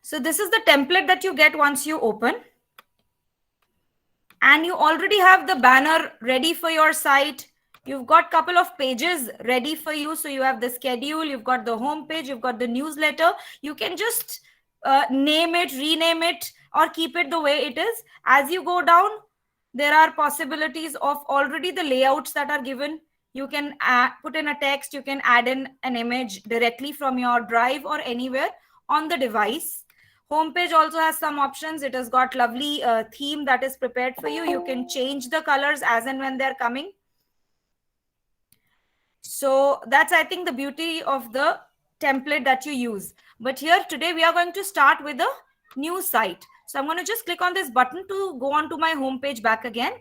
So this is the template that you get once you open. And you already have the banner ready for your site. You've got couple of pages ready for you. So you have the schedule, you've got the home page, you've got the newsletter. You can just name it, rename it, or keep it the way it is. As you go down, there are possibilities of already the layouts that are given. You can put in a text, you can add in an image directly from your drive or anywhere on the device. Homepage also has some options. It has got lovely theme that is prepared for you. You can change the colors as and when they're coming. So that's, I think, the beauty of the template that you use. But here today we are going to start with a new site. So I'm going to just click on this button to go on to my homepage back again.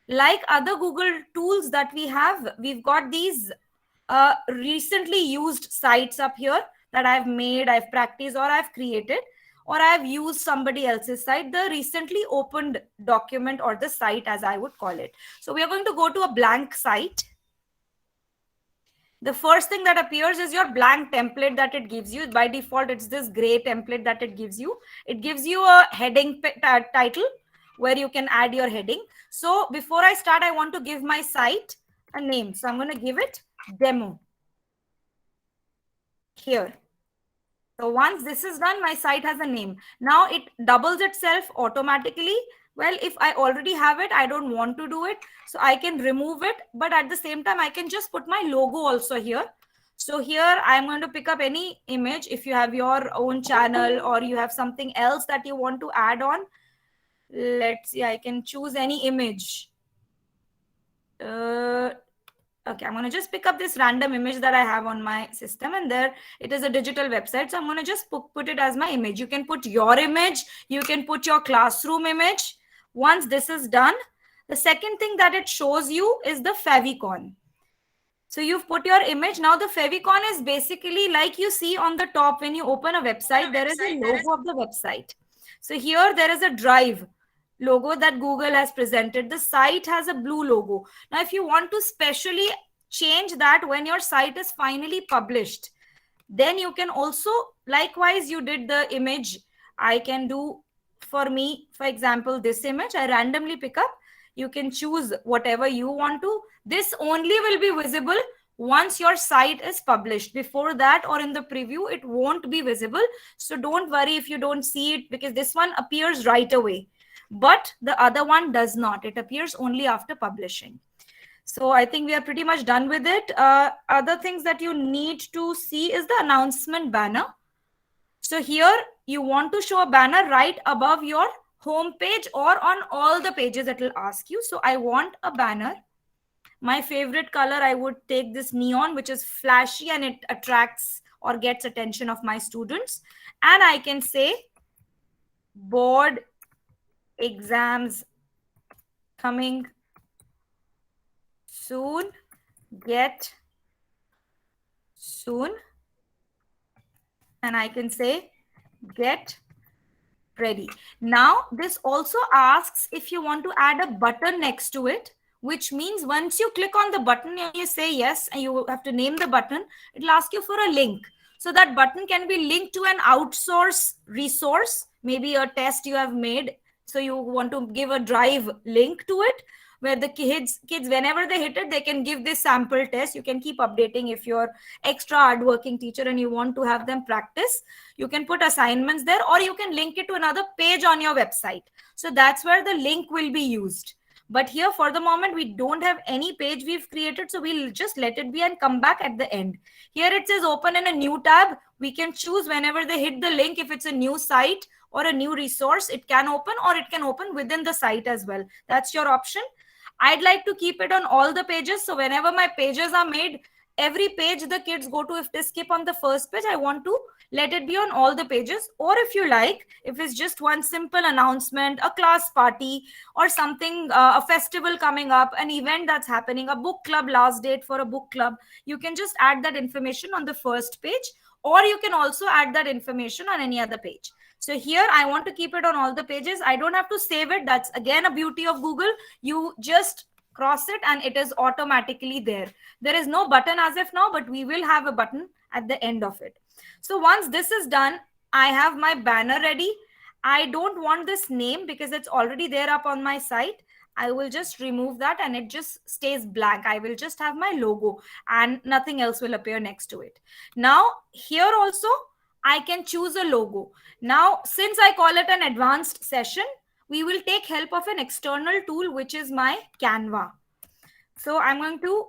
Like other Google tools that we have, we've got these recently used sites up here that I've made, I've practiced, or I've created, or I've used somebody else's site, the recently opened document or the site as I would call it. So we are going to go to a blank site. The first thing that appears is your blank template that it gives you. By default, it's this gray template that it gives you. It gives you a heading title where you can add your heading. So before I start, I want to give my site a name. So I'm going to give it demo here. So once this is done, my site has a name. Now it doubles itself automatically. Well, if I already have it, I don't want to do it. So I can remove it. But at the same time, I can just put my logo also here. So here I'm going to pick up any image. If you have your own channel or you have something else that you want to add on, let's see, I can choose any image. Okay, I'm going to just pick up this random image that I have on my system, and there it is a digital website. So I'm going to just put it as my image. You can put your image, you can put your classroom image. Once this is done, the second thing that it shows you is the favicon. So you've put your image. Now the favicon is basically like you see on the top when you open a website, there is a logo of the website. So here there is a drive logo that Google has presented. The site has a blue logo. Now, if you want to specially change that when your site is finally published, then you can also, likewise, you did the image. I can do for me, for example, this image, I randomly pick up. You can choose whatever you want to. This only will be visible once your site is published. Before that or in the preview, it won't be visible. So don't worry if you don't see it, because this one appears right away. But the other one does not. It appears only after publishing. So I think we are pretty much done with it. Other things that you need to see is the announcement banner. So here you want to show a banner right above your home page or on all the pages it will ask you. So I want a banner. My favorite color, I would take this neon, which is flashy and it attracts or gets attention of my students. And I can say board exams coming soon, get soon, and I can say get ready. Now this also asks if you want to add a button next to it, which means once you click on the button and you say yes, and you have to name the button, it'll ask you for a link. So that button can be linked to an outsource resource, maybe a test you have made. So you want to give a drive link to it, where the kids whenever they hit it, they can give this sample test. You can keep updating if you're extra hardworking teacher and you want to have them practice. You can put assignments there, or you can link it to another page on your website. So that's where the link will be used. But here for the moment, we don't have any page we've created. So we'll just let it be and come back at the end. Here it says open in a new tab. We can choose whenever they hit the link. If it's a new site or a new resource, it can open, or it can open within the site as well. That's your option. I'd like to keep it on all the pages. So whenever my pages are made, every page the kids go to, if they skip on the first page, I want to let it be on all the pages. Or if you like, if it's just one simple announcement, a class party or something, a festival coming up, an event that's happening, a book club, last date for a book club, you can just add that information on the first page, or you can also add that information on any other page. So here I want to keep it on all the pages. I don't have to save it. That's again a beauty of Google. You just cross it and it is automatically there. There is no button as of now, but we will have a button at the end of it. So once this is done, I have my banner ready. I don't want this name because it's already there up on my site. I will just remove that and it just stays blank. I will just have my logo and nothing else will appear next to it. Now, here also, I can choose a logo. Now, since I call it an advanced session, we will take help of an external tool, which is my Canva. So I'm going to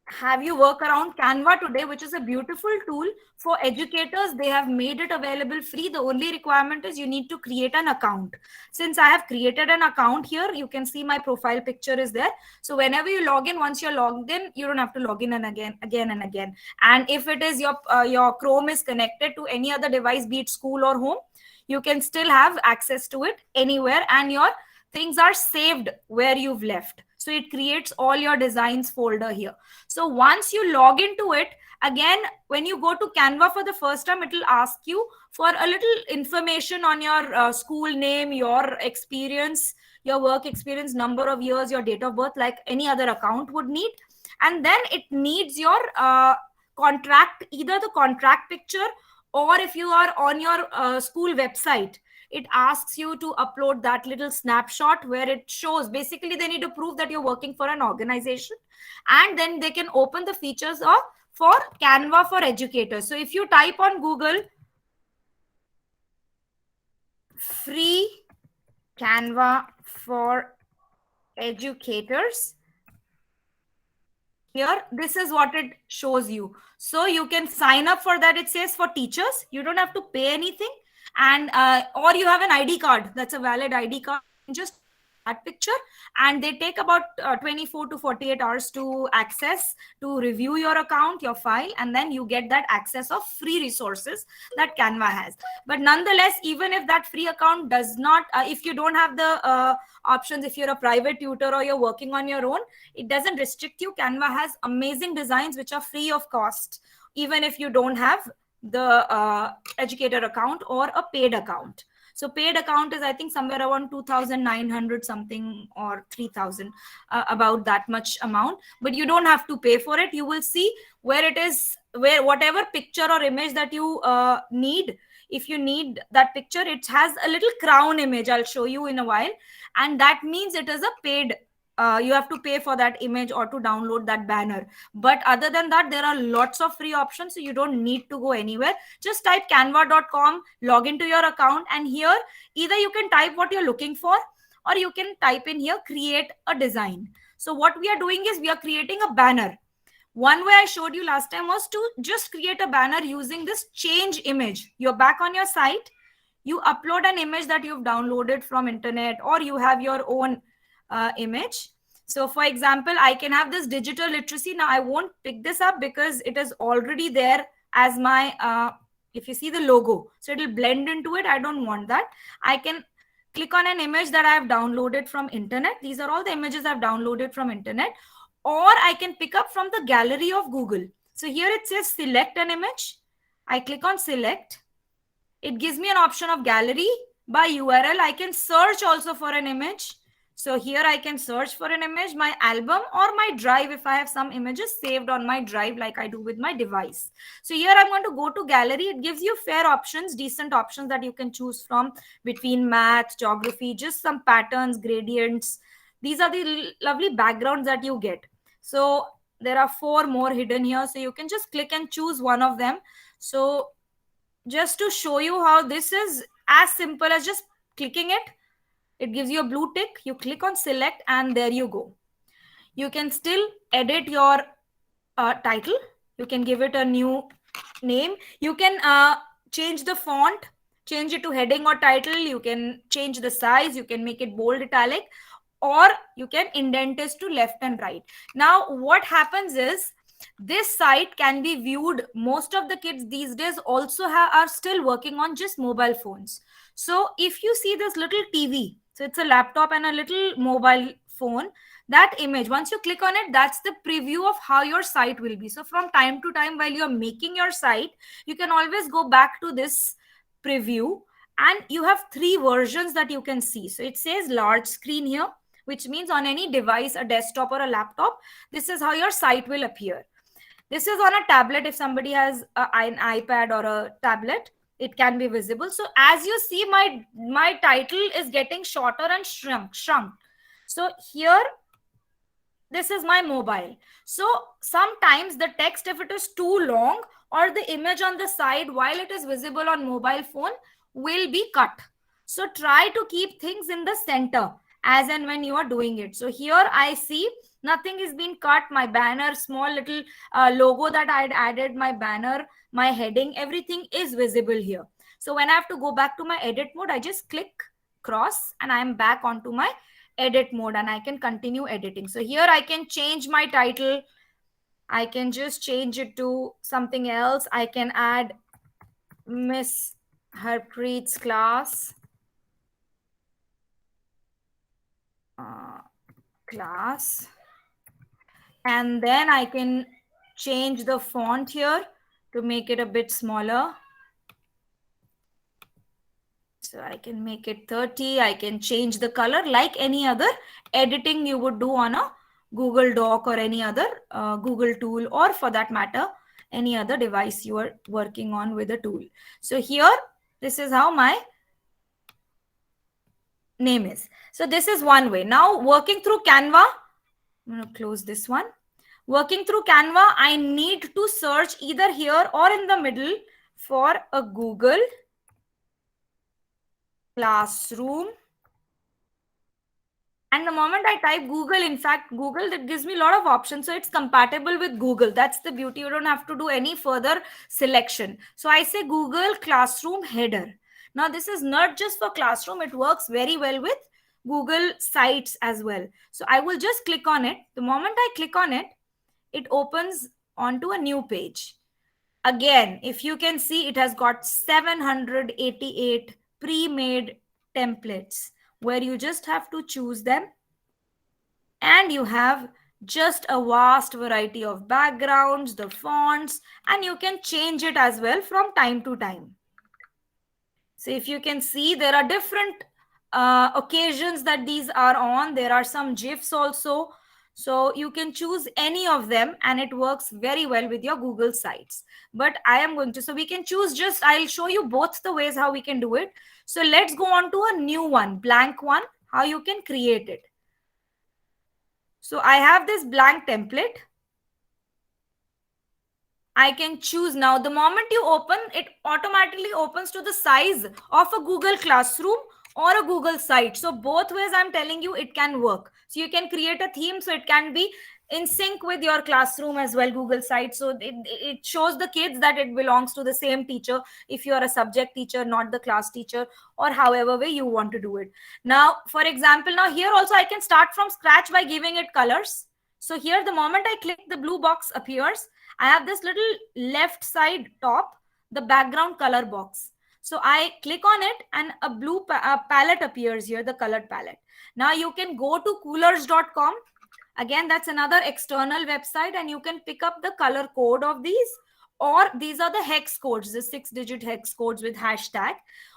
have you work around Canva today, which is a beautiful tool for educators. They have made it available free. The only requirement is you need to create an account. Since I have created an account here, you can see my profile picture is there. So whenever you log in, once you're logged in, you don't have to log in and again and again. And if it is your Chrome is connected to any other device, be it school or home, you can still have access to it anywhere, and your things are saved where you've left. So it creates all your designs folder here. So once you log into it, again, when you go to Canva for the first time, it will ask you for a little information on your school name, your experience, your work experience, number of years, your date of birth, like any other account would need. And then it needs your contract, either the contract picture, or if you are on your school website, it asks you to upload that little snapshot where it shows, basically they need to prove that you're working for an organization, and then they can open the features of for Canva for educators. So if you type on Google free Canva for educators, here this is what it shows you. So you can sign up for that. It says for teachers, you don't have to pay anything, and or you have an ID card, that's a valid ID card, just that picture, and they take about 24 to 48 hours to access, to review your account, your file, and then you get that access of free resources that Canva has. But nonetheless, even if that free account does not, if you don't have the options, if you're a private tutor or you're working on your own, it doesn't restrict you. Canva has amazing designs which are free of cost, even if you don't have the educator account or a paid account. So paid account is, I think, somewhere around 2,900 something or 3,000, about that much amount. But you don't have to pay for it. You will see where it is, where whatever picture or image that you need. If you need that picture, it has a little crown image. I'll show you in a while. And that means it is a paid, you have to pay for that image or to download that banner. But other than that, there are lots of free options, so you don't need to go anywhere. Just type canva.com, log into your account, and here either you can type what you're looking for, or you can type in here create a design. So what we are doing is we are creating a banner. One way I showed you last time was to just create a banner using this change image. You're back on your site, you upload an image that you've downloaded from internet, or you have your own image. So for example, I can have this digital literacy. Now I won't pick this up because it is already there as my, if you see the logo, so it'll blend into it. I don't want that. I can click on an image that I have downloaded from internet. These are all the images I've downloaded from internet, or I can pick up from the gallery of Google. So here it says select an image. I click on select. It gives me an option of gallery by URL. I can search also for an image. So here I can search for an image, my album, or my drive if I have some images saved on my drive like I do with my device. So here I'm going to go to gallery. It gives you fair options, decent options that you can choose from between math, geography, just some patterns, gradients. These are the lovely backgrounds that you get. So there are 4 more hidden here. So you can just click and choose one of them. So just to show you how this is as simple as just clicking it, it gives you a blue tick. You click on select and there you go. You can still edit your title. You can give it a new name. You can change the font, change it to heading or title. You can change the size. You can make it bold, italic, or you can indent it to left and right. Now, what happens is this site can be viewed. Most of the kids these days also are still working on just mobile phones. So if you see this little TV, so it's a laptop and a little mobile phone, that image, once you click on it, that's the preview of how your site will be. So from time to time while you're making your site, you can always go back to this preview, and you have 3 versions that you can see. So it says large screen here, which means on any device, a desktop or a laptop, this is how your site will appear. This is on a tablet. If somebody has an iPad or a tablet, it can be visible. So as you see, my title is getting shorter and shrunk. So here, this is my mobile. So sometimes the text, if it is too long, or the image on the side while it is visible on mobile phone, will be cut. So try to keep things in the center as and when you are doing it. So here I see nothing is being cut. My banner, small little logo that I had added, my banner, my heading, everything is visible here. So when I have to go back to my edit mode, I just click cross and I am back onto my edit mode and I can continue editing. So here I can change my title. I can just change it to something else. I can add Miss Harpreet's class. And then I can change the font here to make it a bit smaller. So I can make it 30. I can change the color like any other editing you would do on a Google Doc or any other Google tool, or for that matter, any other device you are working on with a tool. So here, this is how my name is. So this is one way. Now working through Canva, I'm going to close this one. Working through Canva, I need to search either here or in the middle for a Google Classroom. And the moment I type Google, in fact, Google, that gives me a lot of options. So it's compatible with Google. That's the beauty. You don't have to do any further selection. So I say Google Classroom header. Now, this is not just for Classroom. It works very well with Google Sites as well. So I will just click on it. The moment I click on it, it opens onto a new page. Again, if you can see, it has got 788 pre-made templates where you just have to choose them, and you have just a vast variety of backgrounds, the fonts, and you can change it as well from time to time. So if you can see, there are different occasions that these are on. There are some GIFs also. So you can choose any of them and it works very well with your Google Sites. But I am going to, so we can choose just, I'll show you both the ways how we can do it. So let's go on to a new one, blank one, how you can create it. So I have this blank template. I can choose now. The moment you open, it automatically opens to the size of a Google Classroom or a Google Site. So both ways I'm telling you, it can work. So you can create a theme so it can be in sync with your classroom as well, Google Site. So it shows the kids that it belongs to the same teacher if you are a subject teacher, not the class teacher, or however way you want to do it. Now, for example, now here also I can start from scratch by giving it colors. So here, the moment I click, the blue box appears. I have this little left side top, the background color box. So I click on it and a blue palette appears here, the colored palette. Now you can go to coolers.com. Again, that's another external website, and you can pick up the color code of these, or these are the hex codes, the 6-digit hex codes with hashtag,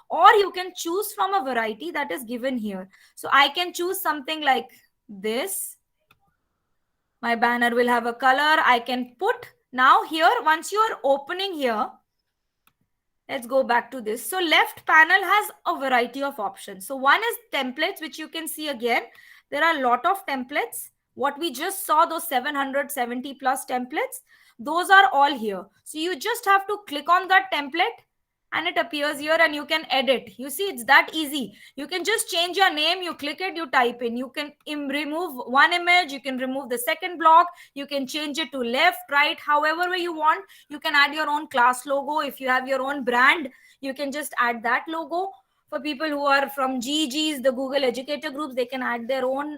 or you can choose from a variety that is given here. So I can choose something like this. My banner will have a color. I can put now here, once you are opening here, let's go back to this. So left panel has a variety of options. So one is templates, which you can see again. There are a lot of templates. What we just saw, those 770 plus templates, those are all here. So you just have to click on that template and it appears here and you can edit. You see, it's that easy. You can just change your name, you click it, you type in. You can remove one image, you can remove the second block, you can change it to left, right, however way you want. You can add your own class logo. If you have your own brand, you can just add that logo. For people who are from GEGs, the Google Educator Groups, they can add their own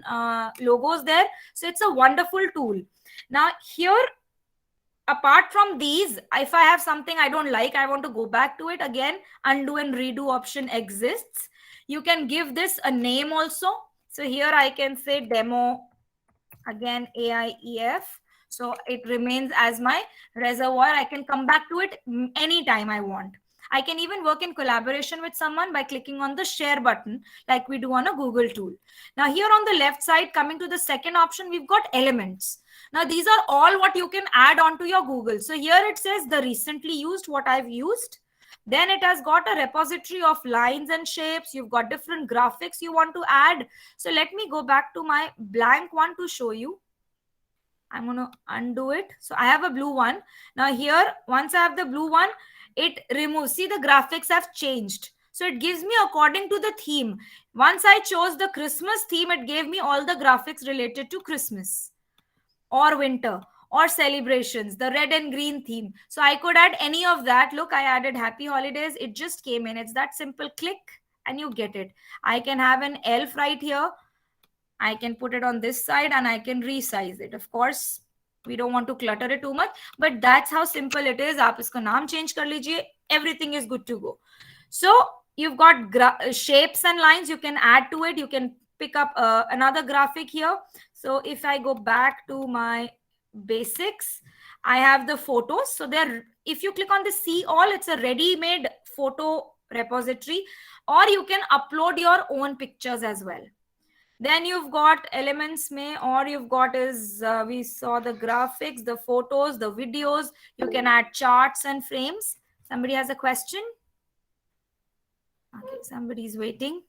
logos there. So it's a wonderful tool. Now here, apart from these, if I have something I don't like, I want to go back to it again, undo and redo option exists. You can give this a name also. So here I can say demo, again AIEF. So it remains as my reservoir. I can come back to it anytime I want. I can even work in collaboration with someone by clicking on the share button like we do on a Google tool. Now here on the left side, coming to the second option, we've got elements. Now these are all what you can add onto your Google. So here it says the recently used, what I've used. Then it has got a repository of lines and shapes. You've got different graphics you want to add. So let me go back to my blank one to show you. I'm going to undo it. So I have a blue one. Now here, once I have the blue one, it removes. See, the graphics have changed. So it gives me according to the theme. Once I chose the Christmas theme, it gave me all the graphics related to Christmas or winter or celebrations, the red and green theme. So I could add any of that. Look, I added happy holidays. It just came in. It's that simple, click and you get it. I can have an elf right here. I can put it on this side and I can resize it. Of course, we don't want to clutter it too much, but that's how simple it is. आप इसका नाम change कर लीजिए. Everything is good to go. So you've got shapes and lines. You can add to it. You can pick up another graphic here. So if I go back to my basics, I have the photos. So there, if you click on the see all, it's a ready-made photo repository, or you can upload your own pictures as well. Then you've got elements may, or you've got is we saw the graphics, the photos, the videos. You can add charts and frames. Somebody has a question? Okay, somebody's waiting.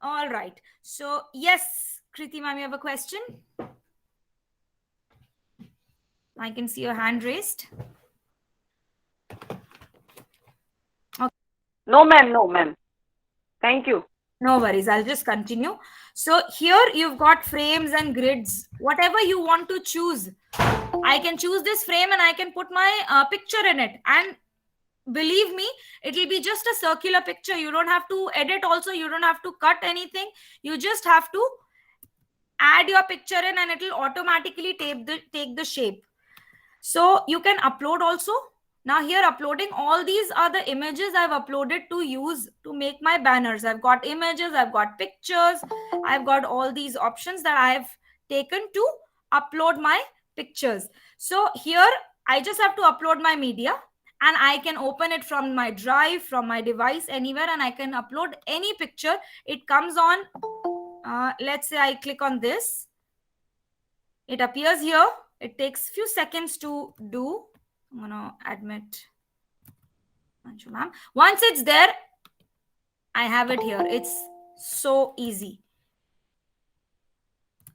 All right. So yes, Kriti ma'am, you have a question? I can see your hand raised. Okay. No, ma'am. No, ma'am. Thank you. No worries. I'll just continue. So here you've got frames and grids. Whatever you want to choose. I can choose this frame and I can put my picture in it. And believe me, it will be just a circular picture. You don't have to edit also. You don't have to cut anything. You just have to add your picture in and it will automatically take the shape. So you can upload also. Now here uploading, all these are the images I've uploaded to use to make my banners. I've got images, I've got pictures, I've got all these options that I've taken to upload my pictures. So here I just have to upload my media and I can open it from my drive, from my device, anywhere, and I can upload any picture. It comes on, let's say I click on this. It appears here. It takes few seconds to do. I'm gonna admit Anshu ma'am. Once it's there, I have it here. It's so easy.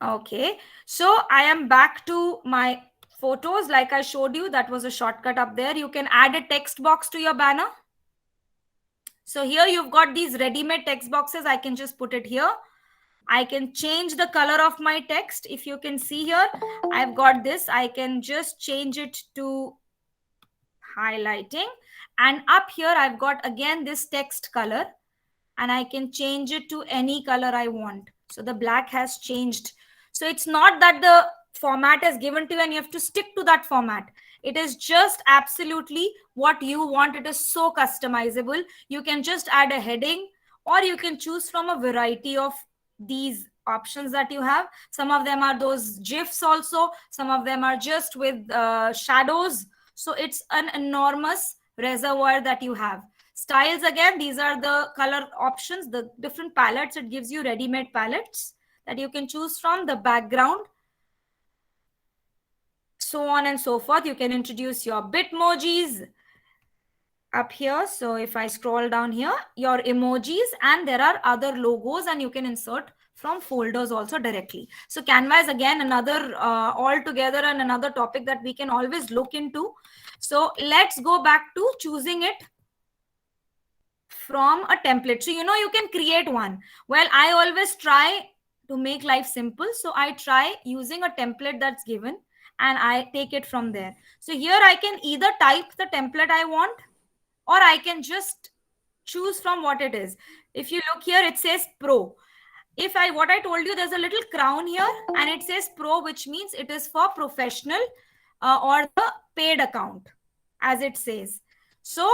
Okay, so I am back to my photos. Like I showed you, that was a shortcut up there. You can add a text box to your banner. So here you've got these ready-made text boxes. I can just put it here. I can change the color of my text. If you can see here, I've got this. I can just change it to highlighting, and up here I've got again this text color and I can change it to any color I want. So the black has changed. So it's not that the format is given to you and you have to stick to that format. It is just absolutely what you want. It is so customizable. You can just add a heading or you can choose from a variety of these options that you have. Some of them are those GIFs also. Some of them are just with shadows. So it's an enormous reservoir that you have. Styles, again, these are the color options, the different palettes. It gives you ready-made palettes that you can choose from, the background, so on and so forth. You can introduce your Bitmojis up here. So if I scroll down here, your emojis, and there are other logos and you can insert from folders also directly. So Canva is again another altogether and another topic that we can always look into. So let's go back to choosing it from a template. So, you can create one. Well, I always try to make life simple. So I try using a template that's given and I take it from there. So here I can either type the template I want or I can just choose from what it is. If you look here, it says Pro. What I told you, there's a little crown here and it says Pro, which means it is for professional or the paid account, as it says. So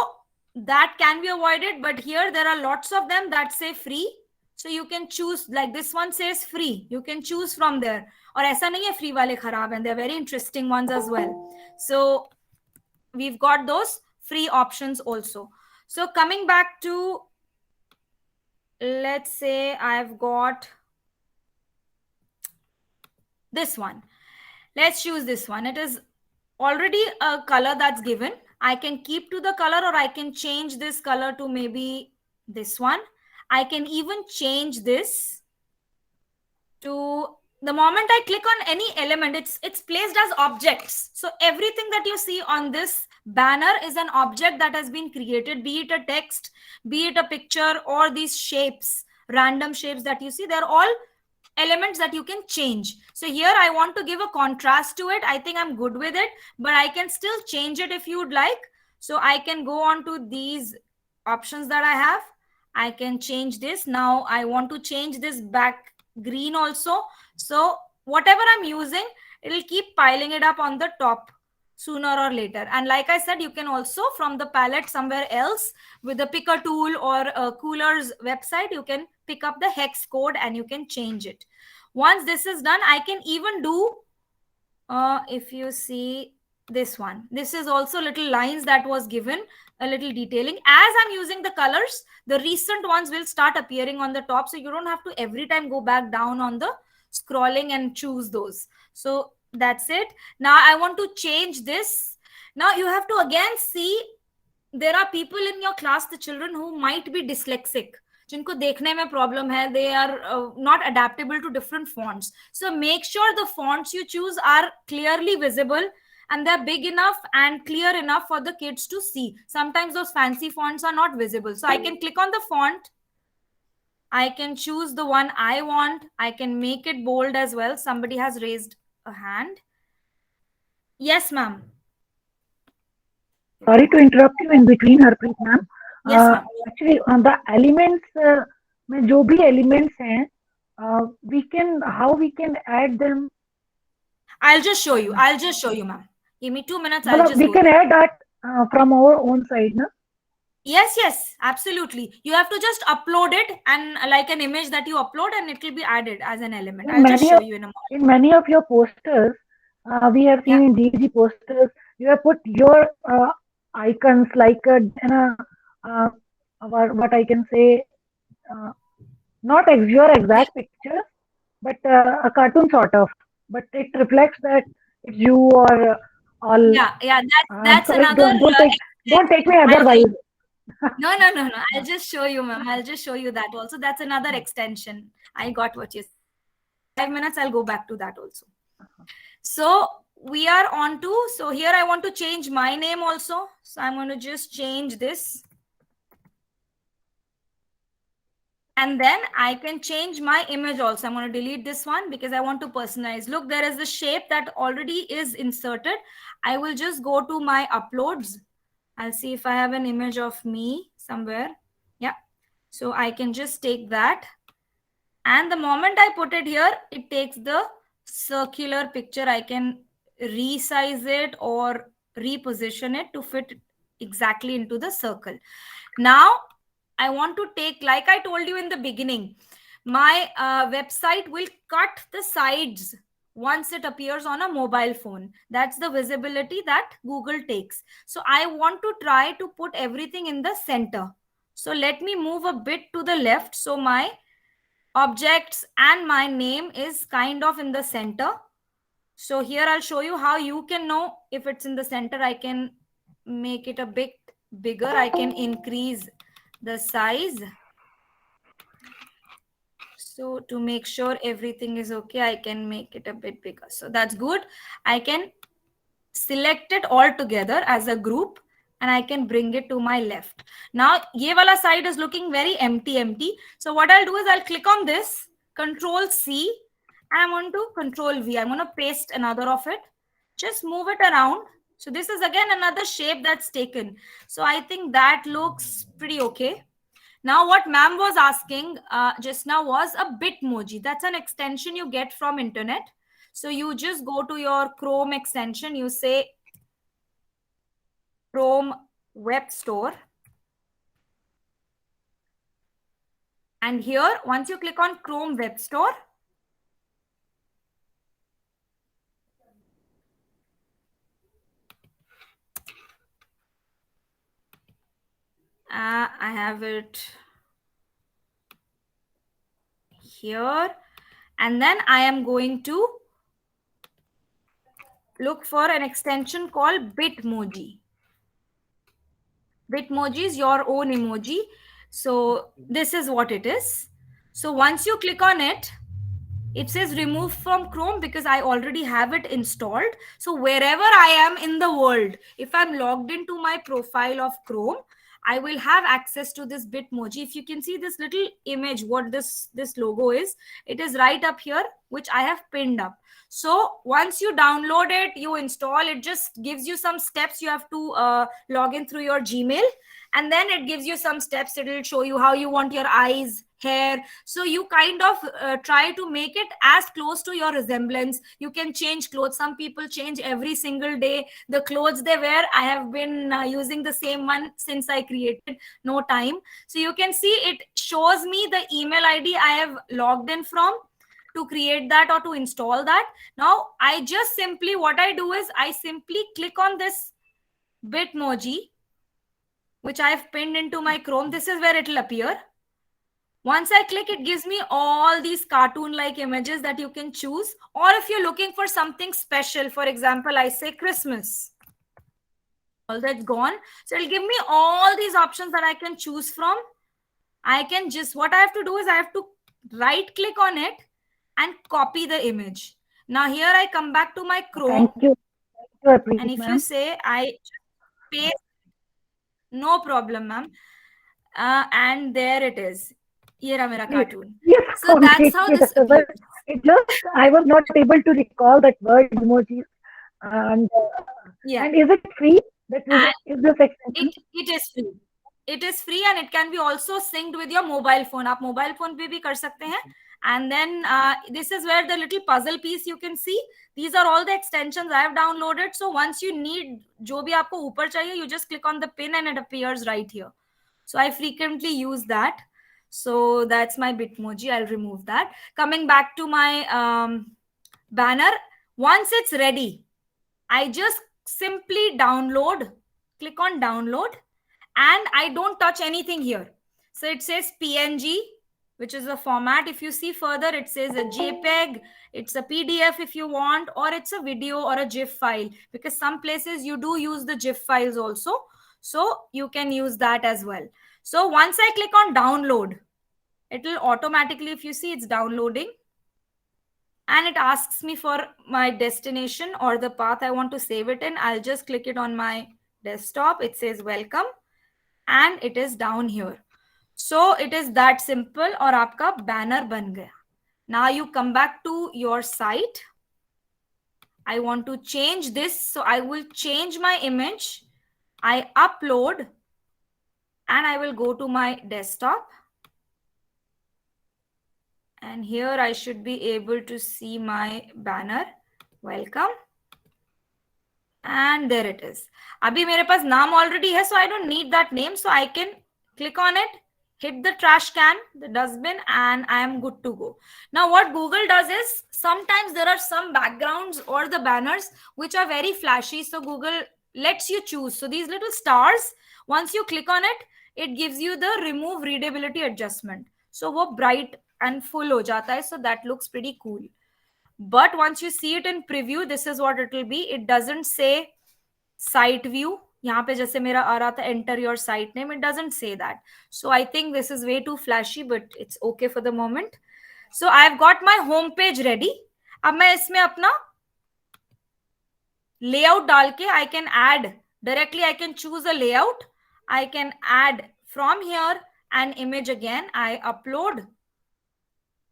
that can be avoided, but here there are lots of them that say free. So you can choose, like this one says free. You can choose from there. Or aisa nahi hai free wale kharab, and they're very interesting ones as well. So we've got those free options also. So coming back to, let's say I've got this one. Let's choose this one. It is already a color that's given. I can keep to the color, or I can change this color to maybe this one. I can even change this to, the moment I click on any element, it's placed as objects. So everything that you see on this banner is an object that has been created, be it a text, be it a picture, or these shapes, random shapes that you see. They're all elements that you can change. So here I want to give a contrast to it. I think I'm good with it, but I can still change it if you'd like. So I can go on to these options that I have. I can change this. Now I want to change this back green also. So whatever I'm using, it'll keep piling it up on the top sooner or later. And like I said, you can also from the palette somewhere else with the picker tool or Cooler's website, you can pick up the hex code and you can change it. Once this is done, I can even do, if you see this one, this is also little lines that was given, a little detailing. As I'm using the colors, the recent ones will start appearing on the top, so you don't have to every time go back down on the scrolling and choose those. So that's it. Now I want to change this. Now you have to again see, there are people in your class, the children who might be dyslexic, जिनको देखने में problem है, they are not adaptable to different fonts. So make sure the fonts you choose are clearly visible and they're big enough and clear enough for the kids to see. Sometimes those fancy fonts are not visible. So I can click on the font. I can choose the one I want. I can make it bold as well. Somebody has raised a hand. Yes, ma'am. Sorry to interrupt you in between, Harpreet ma'am. Yes, ma'am. Actually, on the elements, में जो भी elements हैं, how we can add them. I'll just show you. Ma'am. Give me 2 minutes. I'll just we can add that from our own side, no? Yes, absolutely. You have to just upload it, and like an image that you upload, and it will be added as an element. I'll just show you in a moment. In many of your posters, we have seen in DG posters, you have put your icons like what I can say, not your exact picture, but a cartoon sort of. But it reflects that it's you or all. Yeah. That's sorry, another. Don't take me otherwise. No. I'll just show you, ma'am. I'll just show you that also. That's another extension. I got what you said. 5 minutes. I'll go back to that also. So we are on to, so here I want to change my name also. So I'm going to just change this. And then I can change my image also. I'm going to delete this one because I want to personalize. Look, there is a shape that already is inserted. I will just go to my uploads. I'll see if I have an image of me somewhere. Yeah. So I can just take that. And the moment I put it here, it takes the circular picture. I can resize it or reposition it to fit exactly into the circle. Now, I want to take, like I told you in the beginning, my website will cut the sides once it appears on a mobile phone. That's the visibility that Google takes. So I want to try to put everything in the center. So let me move a bit to the left. So my objects and my name is kind of in the center. So here I'll show you how you can know if it's in the center. I can make it a bit bigger. I can increase the size. So to make sure everything is okay, I can make it a bit bigger. So that's good. I can select it all together as a group and I can bring it to my left. Now, ye wala side is looking very empty. So what I'll do is I'll click on this, Control C, and I'm going to Control V. I'm going to paste another of it. Just move it around. So this is again another shape that's taken. So I think that looks pretty okay. Now, what ma'am was asking just now was a Bitmoji. That's an extension you get from internet. So you just go to your Chrome extension. You say Chrome Web Store. And here, once you click on Chrome Web Store, I have it here. And then I am going to look for an extension called Bitmoji. Bitmoji is your own emoji. So this is what it is. So once you click on it, it says remove from Chrome because I already have it installed. So wherever I am in the world, if I'm logged into my profile of Chrome, I will have access to this Bitmoji. If you can see this little image, what this logo is, it is right up here, which I have pinned up. So once you download it, you install it, just gives you some steps. You have to log in through your Gmail, and then it gives you some steps. It will show you how you want your eyes, hair. So you kind of try to make it as close to your resemblance. You can change clothes. Some people change every single day the clothes they wear. I have been using the same one since I created, no time. So you can see it shows me the email ID I have logged in from to create that or to install that. Now I just simply, what I do is I simply click on this Bitmoji, which I have pinned into my Chrome. This is where it will appear. Once I click, it gives me all these cartoon-like images that you can choose. Or if you're looking for something special, for example, I say Christmas. All that's gone. So it'll give me all these options that I can choose from. I can just, what I have to do is I have to right click on it and copy the image. Now here I come back to my Chrome. Thank you. Thank you, And if you ma'am. say I paste, no problem, ma'am. And there it is. Ye raha mera cartoon. Yes, So that's how this but appears. it just I was not able to recall that word emojis. And Yeah. and is it free? That And is this extension? it is free. It is free and it can be also synced with your mobile phone. आप mobile phone पे भी कर सकते हैं. And then this is where the little puzzle piece you can see. These are all the extensions I have downloaded. So once you need जो भी आपको ऊपर चाहिए, you just click on the pin and it appears right here. So I frequently use that. So that's my Bitmoji. I'll remove that. Coming back to my banner, once it's ready, I just simply download, click on download, and I don't touch anything here. So it says PNG, which is the format. If you see further, it says a JPEG, it's a PDF if you want, or it's a video or a GIF file, because some places you do use the GIF files also. So you can use that as well. So once I click on download, it will automatically, if you see, it's downloading. And it asks me for my destination or the path I want to save it in. I'll just click it on my desktop. It says welcome and it is down here. So it is that simple और आपका banner बन गया. Now you come back to your site. I want to change this. So I will change my image. I upload and I will go to my desktop. And here I should be able to see my banner. Welcome. And there it is. Abhi mere paas naam already hai, so I don't need that name. So I can click on it, hit the trash can, the dustbin, and I am good to go. Now what Google does is sometimes there are some backgrounds or the banners which are very flashy. So Google lets you choose. So these little stars, once you click on it, it gives you the remove readability adjustment. So wo bright and full ho jata hai. So that looks pretty cool. But once you see it in preview, this is what it will be. It doesn't say site view. यहाँ पे जैसे मेरा आ रहा था enter your site name, it doesn't say that. So I think this is way too flashy, but it's okay for the moment. So I've got my home page ready. अब मैं इसमें अपना layout डाल के I can add directly. I can choose a layout. I can add from here an image again. I upload.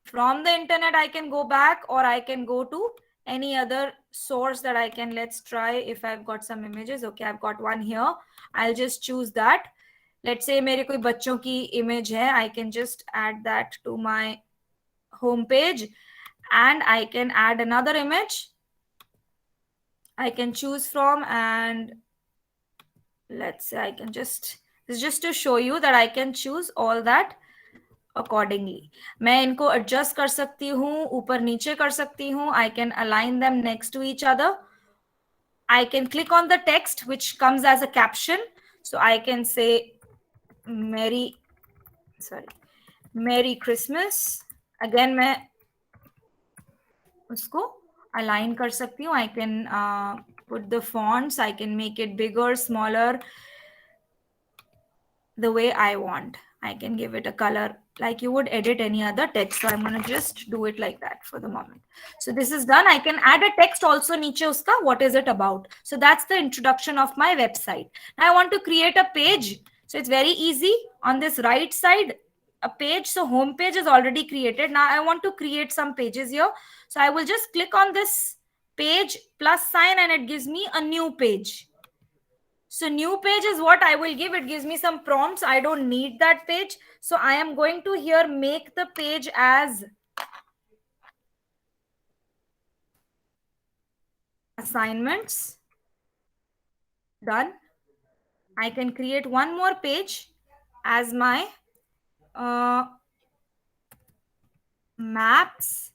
From the internet, I can go back or I can go to any other source that I can. Let's try if I've got some images. Okay, I've got one here. I'll just choose that. Let's say मेरे कोई बच्चों की image है. I can just add that to my home page and I can add another image. I can choose from and let's say I can just, this is just to show you that I can choose all that accordingly. मैं इनको adjust कर सकती हूँ, ऊपर नीचे कर सकती हूँ. I can align them next to each other. I can click on the text which comes as a caption. So I can say Merry Christmas. Again मैं उसको align कर सकती हूँ. I can put the fonts. I can make it bigger, smaller, the way I want. I can give it a color like you would edit any other text. So I'm going to just do it like that for the moment. So this is done. I can add a text also niche uska. What is it about? So that's the introduction of my website. Now I want to create a page. So it's very easy. On this right side, a page. So home page is already created. Now I want to create some pages here. So I will just click on this page plus sign and it gives me a new page. So new page is what I will give. It gives me some prompts. I don't need that page. So I am going to here make the page as assignments. Done. I can create one more page as my maps,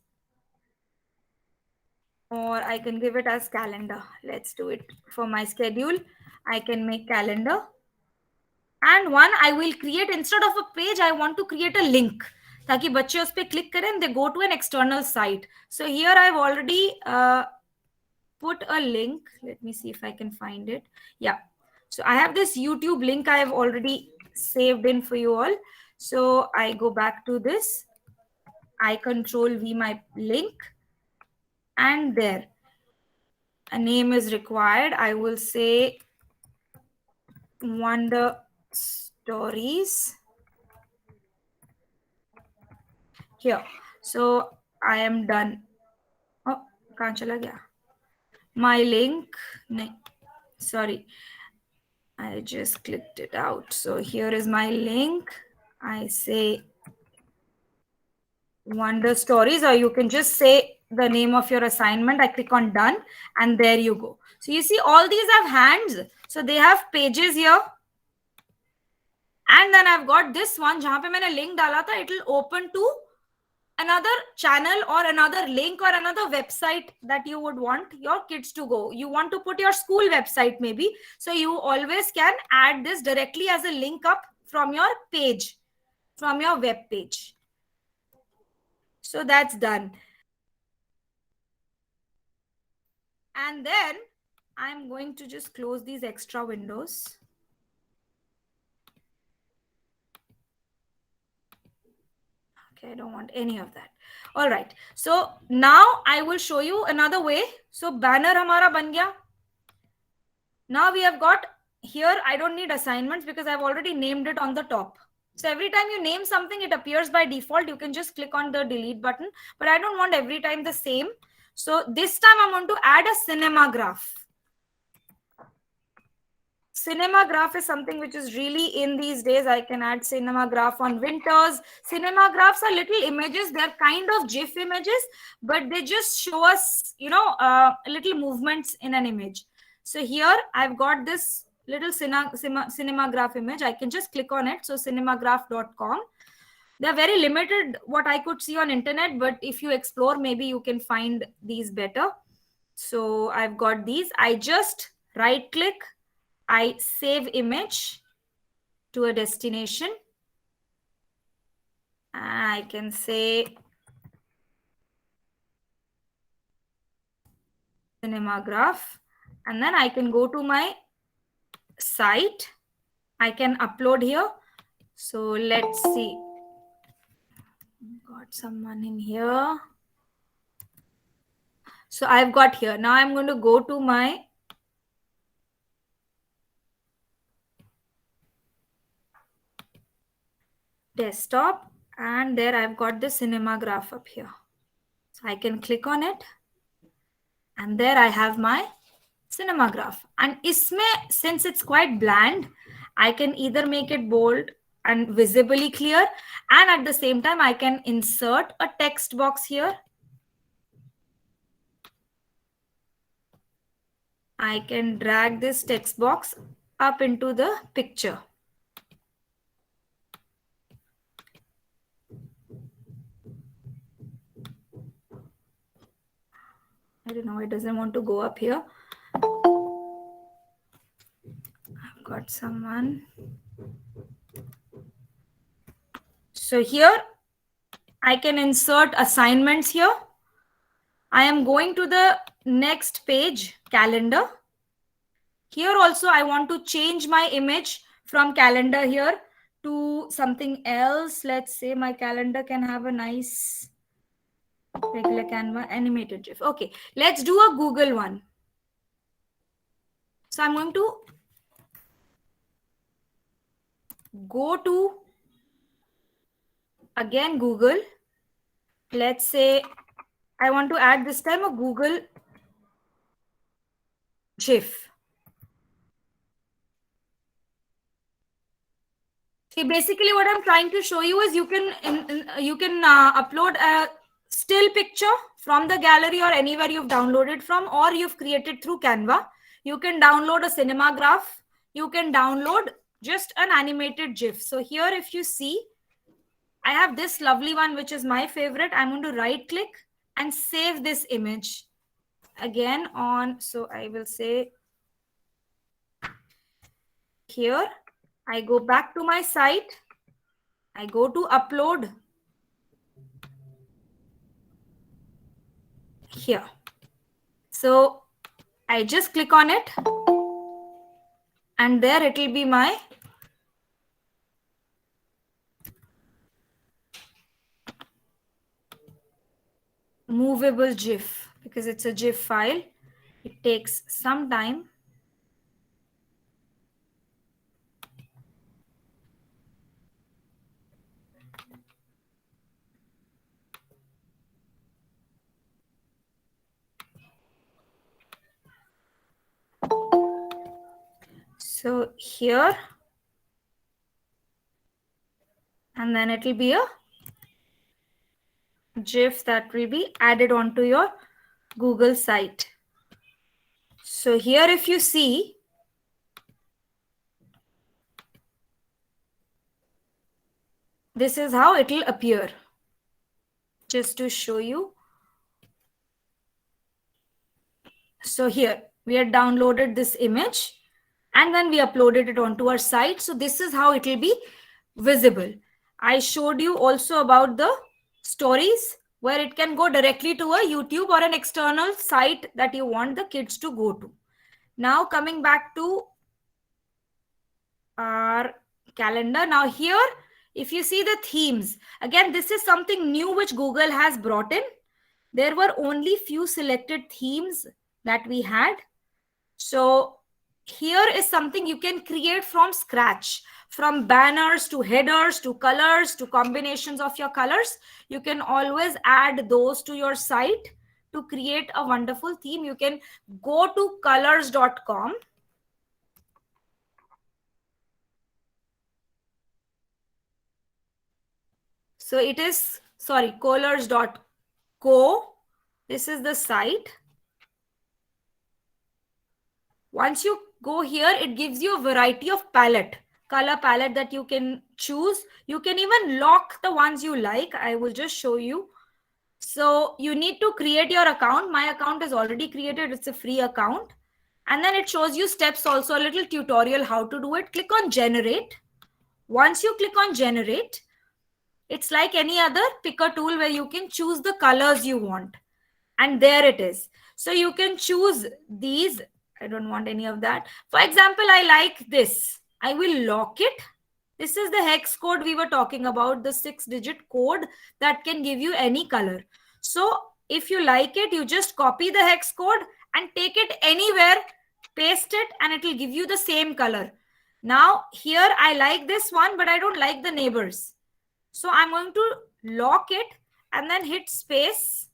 or I can give it as calendar. Let's do it for my schedule. I can make calendar. And one I will create, instead of a page, I want to create a link ताकि बच्चे उस पे click करें and they go to an external site. So here I've already put a link. Let me see if I can find it. Yeah. So I have this YouTube link I have already saved in for you all. So I go back to this. I control V my link. And there. A name is required. I will say Wonder Stories. Here. So I am done. Oh, kahan chala gaya? My link. Sorry. I just clicked it out. So here is my link. I say Wonder Stories, or you can just say the name of your assignment. I click on done and there you go. So you see all these have hands. So they have pages here. And then I've got this one. Jahan pe maine link dala tha, it will open to another channel or another link or another website that you would want your kids to go. You want to put your school website maybe. So you always can add this directly as a link up from your page, from your web page. So that's done. And then I'm going to just close these extra windows. Okay, I don't want any of that. All right. So now I will show you another way. So banner hamara ban gaya. Now we have got here, I don't need assignments because I've already named it on the top. So every time you name something, it appears by default. You can just click on the delete button, but I don't want every time the same. So this time I'm going to add a cinema graph. Cinema graph is something which is really in these days. I can add cinema graph on winters. Cinema graphs are little images. They're kind of GIF images, but they just show us, little movements in an image. So here I've got this little cinema graph image. I can just click on it. So cinemagraph.com. They're very limited what I could see on internet, but if you explore, maybe you can find these better. So I've got these. I just right click. I save image to a destination. I can say cinema graph, and then I can go to my site. I can upload here. So let's see. Got someone in here. So I've got here. Now I'm going to go to my desktop, and there I've got the cinema graph up here. So I can click on it, and there I have my cinema graph. And isme, since it's quite bland, I can either make it bold and visibly clear, and at the same time I can insert a text box here. I can drag this text box up into the picture. I don't know, it doesn't want to go up here. I've got someone. So here I can insert assignments here. I am going to the next page, calendar. Here also I want to change my image from calendar here to something else. Let's say my calendar can have a nice regular Canva animated GIF. Okay, let's do a Google one. So I'm going to go to, again, Google. Let's say I want to add this time a Google GIF. See, basically what I'm trying to show you is you can upload a still picture from the gallery or anywhere you've downloaded from, or you've created through Canva. You can download a cinema graph. You can download just an animated GIF. So here, if you see, I have this lovely one, which is my favorite. I'm going to right click and save this image again on. So I will say here, I go back to my site. I go to upload here. So I just click on it and there it will be my movable GIF, because it's a GIF file. It takes some time. So here, and then it will be a GIF that will be added onto your Google site. So here, if you see, this is how it will appear. Just to show you. So here, we had downloaded this image and then we uploaded it onto our site. So this is how it will be visible. I showed you also about the stories, where it can go directly to a YouTube or an external site that you want the kids to go to. Now coming back to our calendar. Now here, if you see the themes, again, this is something new which Google has brought in. There were only few selected themes that we had. So here is something you can create from scratch, from banners to headers to colors to combinations of your colors. You can always add those to your site to create a wonderful theme. You can go to colors.com. So it is, sorry, colors.co. This is the site. Once you go here, it gives you a variety of color palette that you can choose. You can even lock the ones you like. I will just show you. So you need to create your account. My account is already created. It's a free account. And then it shows you steps also, a little tutorial how to do it. Click on generate. Once you click on generate, it's like any other picker tool where you can choose the colors you want. And there it is. So you can choose these. I don't want any of that. For example, I like this. I will lock it. This is the hex code we were talking about, the 6-digit code that can give you any color. So if you like it, you just copy the hex code and take it anywhere, paste it, and it will give you the same color. Now here I like this one, but I don't like the neighbors. So I'm going to lock it and then hit space.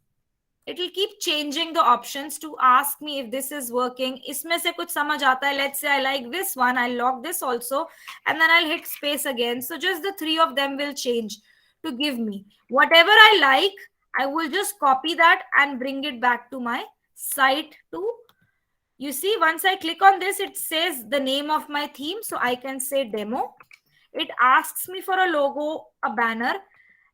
It will keep changing the options to ask me if this is working. Isme se kuch samajh aata hai. Let's say I like this one. I'll lock this also. And then I'll hit space again. So just the 3 of them will change to give me whatever I like. I will just copy that and bring it back to my site to, you see, once I click on this, it says the name of my theme. So I can say demo. It asks me for a logo, a banner.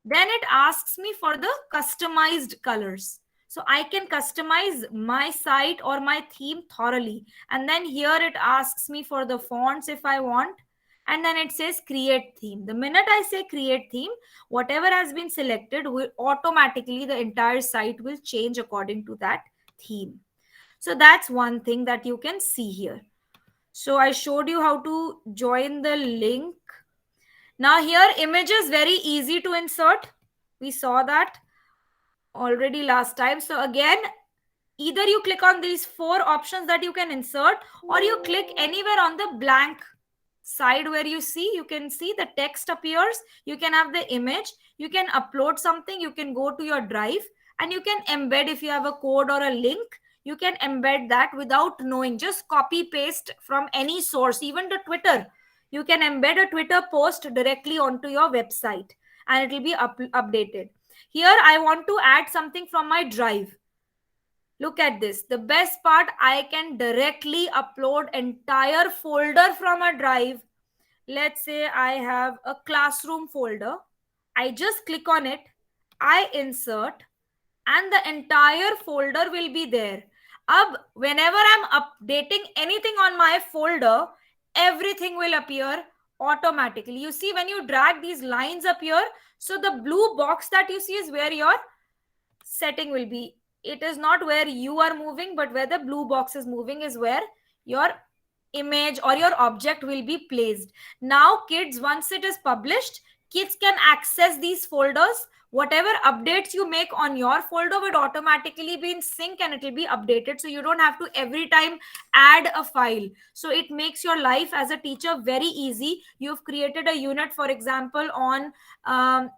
Then it asks me for the customized colors. So I can customize my site or my theme thoroughly. And then here it asks me for the fonts if I want. and then it says create theme. The minute I say create theme, whatever has been selected will automatically, the entire site will change according to that theme. So that's one thing that you can see here. So I showed you how to join the link. Now here image is very easy to insert. We saw that already last time. So again, either you click on these 4 options that you can insert, or you click anywhere on the blank side where you can see the text appears. You can have the image, you can upload something, you can go to your drive, and you can embed. If you have a code or a link, you can embed that without knowing. Just copy paste from any source, even the Twitter. You can embed a Twitter post directly onto your website and it will be updated. Here I want to add something from my drive. Look at this. The best part, I can directly upload entire folder from a drive. Let's say I have a classroom folder. I just click on it, I insert, and the entire folder will be there. Whenever I'm updating anything on my folder, everything will appear automatically. You see, when you drag, these lines appear. So the blue box that you see is where your setting will be. It is not where you are moving, but where the blue box is moving is where your image or your object will be placed. Now kids, once it is published, kids can access these folders. Whatever updates you make on your folder would automatically be in sync and it will be updated. So you don't have to every time add a file. So it makes your life as a teacher very easy. You've created a unit, for example, on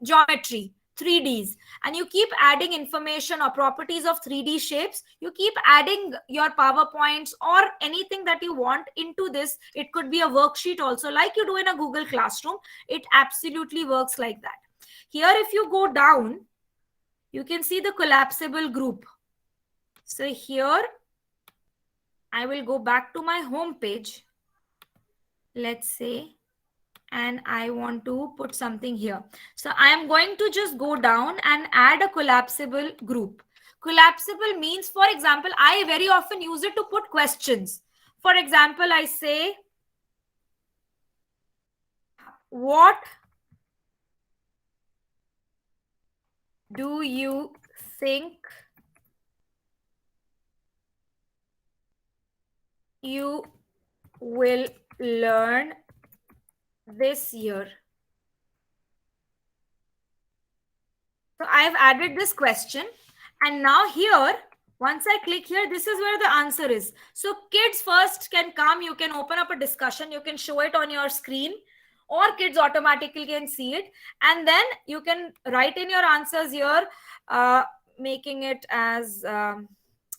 geometry, 3Ds, and you keep adding information or properties of 3D shapes. You keep adding your PowerPoints or anything that you want into this. It could be a worksheet also, like you do in a Google Classroom. It absolutely works like that. Here, if you go down, you can see the collapsible group. So here, I will go back to my home page. Let's say, and I want to put something here. So I am going to just go down and add a collapsible group. Collapsible means, for example, I very often use it to put questions. For example, I say, what do you think you will learn this year? So I've added this question, and now here, once I click here, this is where the answer is. So kids first can come, you can open up a discussion, you can show it on your screen, or kids automatically can see it, and then you can write in your answers here, making it as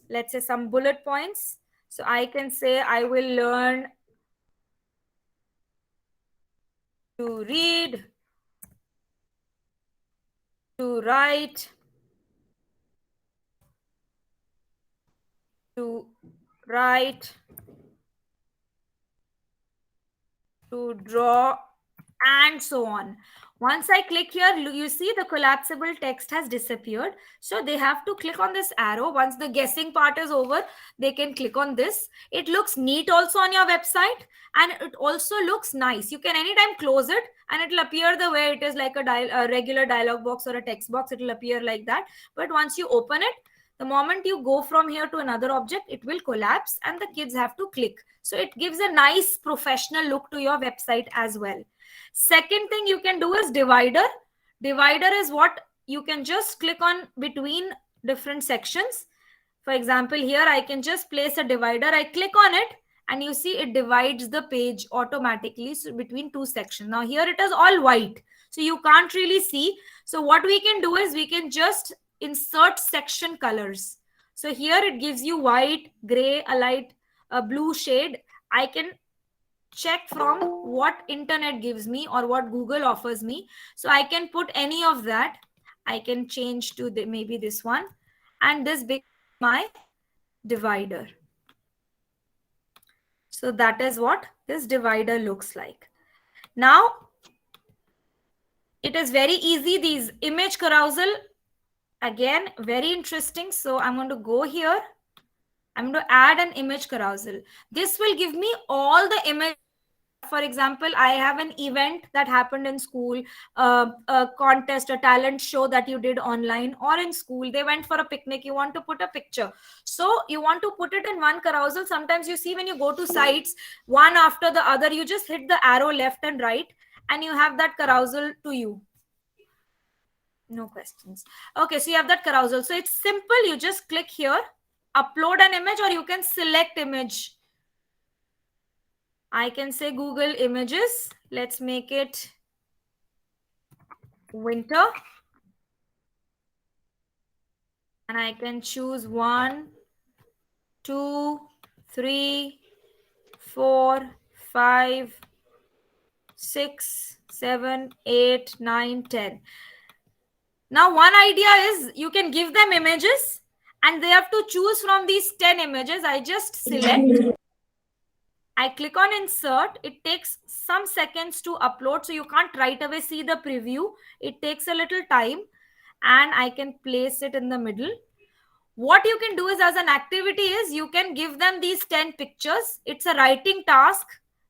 let's say some bullet points. So I can say, I will learn to read, to write, to draw, and so on. Once I click here, you see the collapsible text has disappeared. So they have to click on this arrow. Once the guessing part is over, they can click on this. It looks neat also on your website, and it also looks nice. You can anytime close it and it will appear the way it is, like a regular dialog box or a text box. It will appear like that. But once you open it, the moment you go from here to another object, it will collapse and the kids have to click. So it gives a nice professional look to your website as well. Second thing you can do is divider. Divider is what you can just click on between different sections. For example, here I can just place a divider. I click on it and you see it divides the page automatically between two sections. Now here it is all white, so you can't really see. So what we can do is we can just insert section colors. So here it gives you white, gray, a blue shade. I can check from what internet gives me or what Google offers me. So I can put any of that. I can change to maybe this one, and this becomes my divider. So that is what this divider looks like. Now it is very easy. These image carousel, again, very interesting. So I'm going to go here. I'm going to add an image carousel. This will give me all the images for example, I have an event that happened in school, a contest, a talent show that you did online or in school. They went for a picnic. You want to put a picture. So you want to put it in one carousel. Sometimes you see when you go to sites, one after the other, you just hit the arrow left and right, and you have that carousel to you. No questions. Okay, so you have that carousel. So it's simple. You just click here, upload an image, or you can select image. I can say Google Images. Let's make it winter. And I can choose 1, 2, 3, 4, 5, 6, 7, 8, 9, 10. Now, one idea is you can give them images and they have to choose from these 10 images. I just select. I click on insert. It takes some seconds to upload, so you can't right away see the preview. It takes a little time, and I can place it in the middle. What you can do is, as an activity, is you can give them these 10 pictures. It's a writing task.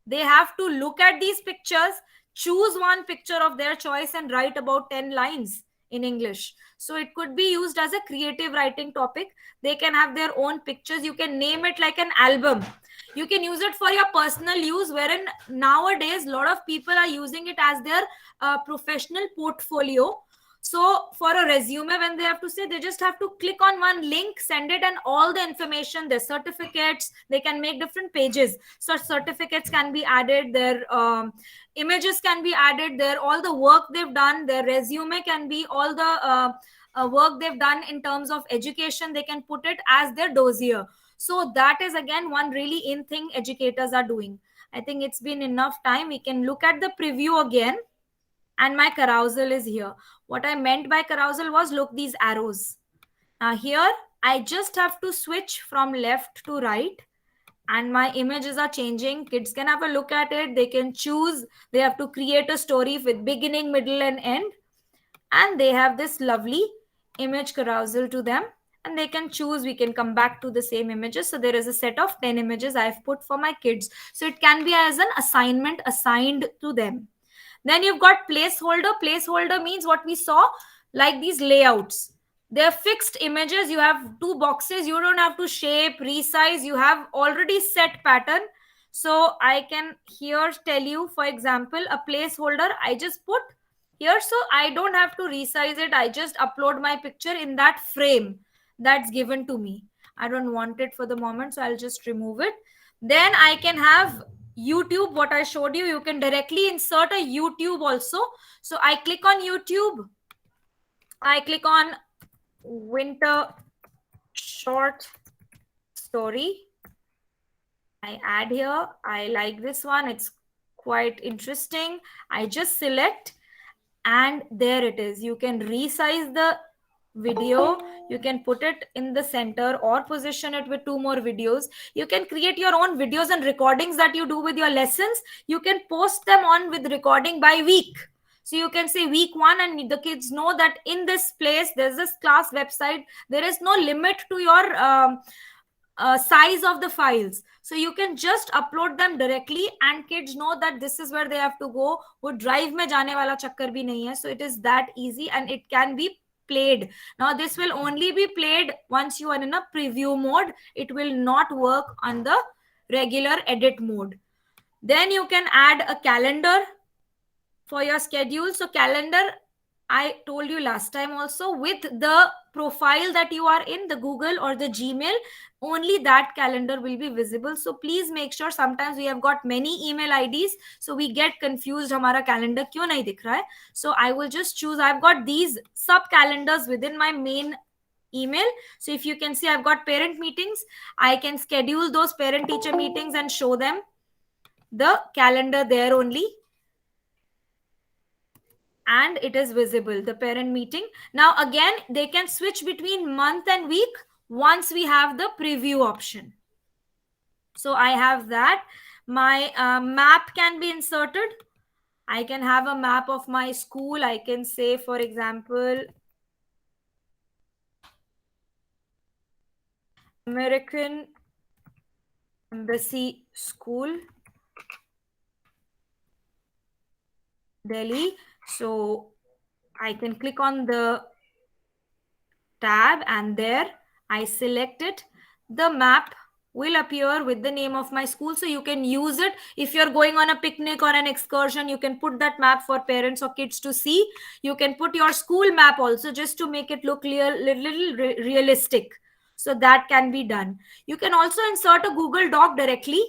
They have to look at these pictures, choose one picture of their choice, and write about 10 lines in English. So it could be used as a creative writing topic. They can have their own pictures. You can name it like an album. You can use it for your personal use, wherein nowadays a lot of people are using it as their professional portfolio. So for a resume, when they have to say, they just have to click on one link, send it, and all the information, their certificates, they can make different pages. So certificates can be added, their images can be added, their all the work they've done, their resume can be all the work they've done in terms of education. They can put it as their dossier. So that is again one really in thing educators are doing. I think it's been enough time. We can look at the preview again. And my carousel is here. What I meant by carousel was, look, these arrows. Now here, I just have to switch from left to right, and my images are changing. Kids can have a look at it. They can choose. They have to create a story with beginning, middle, and end. And they have this lovely image carousel to them. And they can choose. We can come back to the same images. So there is a set of 10 images I've put for my kids. So it can be as an assignment assigned to them. Then you've got placeholder. Placeholder means what we saw, like these layouts. They're fixed images. You have 2 boxes. You don't have to shape, resize. You have already set pattern. So I can here tell you, for example, a placeholder I just put here. So I don't have to resize it. I just upload my picture in that frame that's given to me. I don't want it for the moment, so I'll just remove it. Then I can have YouTube, what I showed you. You can directly insert a YouTube also. So I click on YouTube. I click on winter short story. I add here. I like this one. It's quite interesting. I just select, and there it is. You can resize the video. You can put it in the center or position it with 2 more videos. You can create your own videos and recordings that you do with your lessons. You can post them on with recording by week. So you can say week 1, and the kids know that in this place, there's this class website. There is no limit to your size of the files. So you can just upload them directly, and kids know that this is where they have to go. वो drive में जाने वाला चक्कर भी नहीं है. So it is that easy, and it can be played. Now this will only be played once you are in a preview mode. It will not work on the regular edit mode. Then you can add a calendar for your schedule. So calendar, I told you last time also, with the profile that you are in, the Google or the Gmail, only that calendar will be visible. So please make sure. Sometimes we have got many email IDs, so we get confused. Hamara calendar क्यों नहीं दिख रहा है? So I will just choose. I've got these sub calendars within my main email. So if you can see, I've got parent meetings. I can schedule those parent teacher meetings and show them the calendar there only. And it is visible, the parent meeting. Now again, they can switch between month and week once we have the preview option. So I have that. My map can be inserted. I can have a map of my school. I can say, for example, American Embassy School. Delhi. So I can click on the tab and there I select it. The map will appear with the name of my school, so you can use it if you're going on a picnic or an excursion. You can put that map for parents or kids to see. You can put your school map also, just to make it look little realistic. So that can be done. You can also insert a Google Doc directly.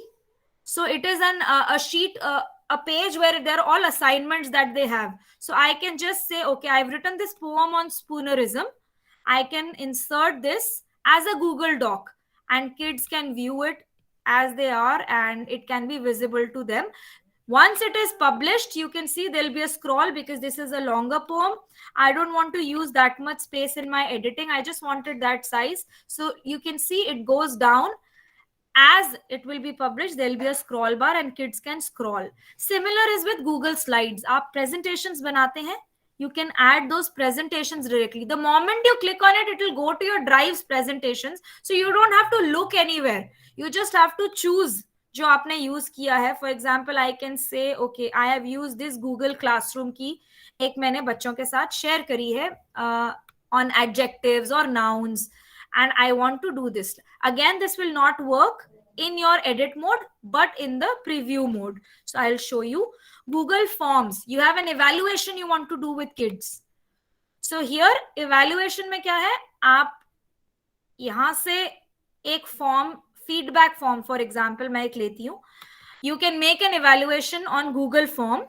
So it is a sheet, a page where there are all assignments that they have. So I can just say, okay, I've written this poem on spoonerism. I can insert this as a Google Doc, and kids can view it as they are, and it can be visible to them. Once it is published, you can see there'll be a scroll because this is a longer poem. I don't want to use that much space in my editing. I just wanted that size. So you can see it goes down. As it will be published, there will be a scroll bar and kids can scroll. Similar is with Google Slides. आप presentations बनाते हैं, you can add those presentations directly. The moment you click on it, it will go to your Drive's presentations. So you don't have to look anywhere. You just have to choose जो आपने use किया है. For example, I can say, okay, I have used this Google Classroom की एक मैंने बच्चों के साथ share करी है on adjectives or nouns. And I want to do this. Again, this will not work in your edit mode, but in the preview mode. So I'll show you. Google Forms. You have an evaluation you want to do with kids. So here, evaluation में क्या है? आप यहाँ से एक form, feedback form, for example, मैं एक लेती हूँ. You can make an evaluation on Google Form.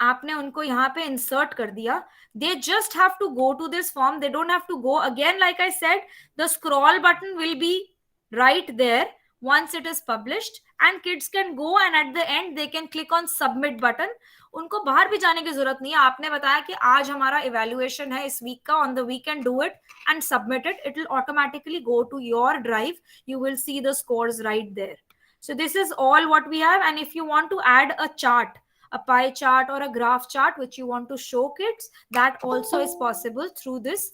आपने उनको यहाँ पे insert कर दिया. They just have to go to this form. They don't have to go again. Like I said, the scroll button will be right there once it is published, and kids can go and at the end they can click on submit button. उनको बाहर भी जाने की जरूरत नहीं है. आपने बताया कि आज हमारा evaluation है इस week का, on the weekend do it and submit it. It will automatically go to your Drive. You will see the scores right there. So this is all what we have. And if you want to add a chart, a pie chart or a graph chart which you want to show kids, that also is possible through this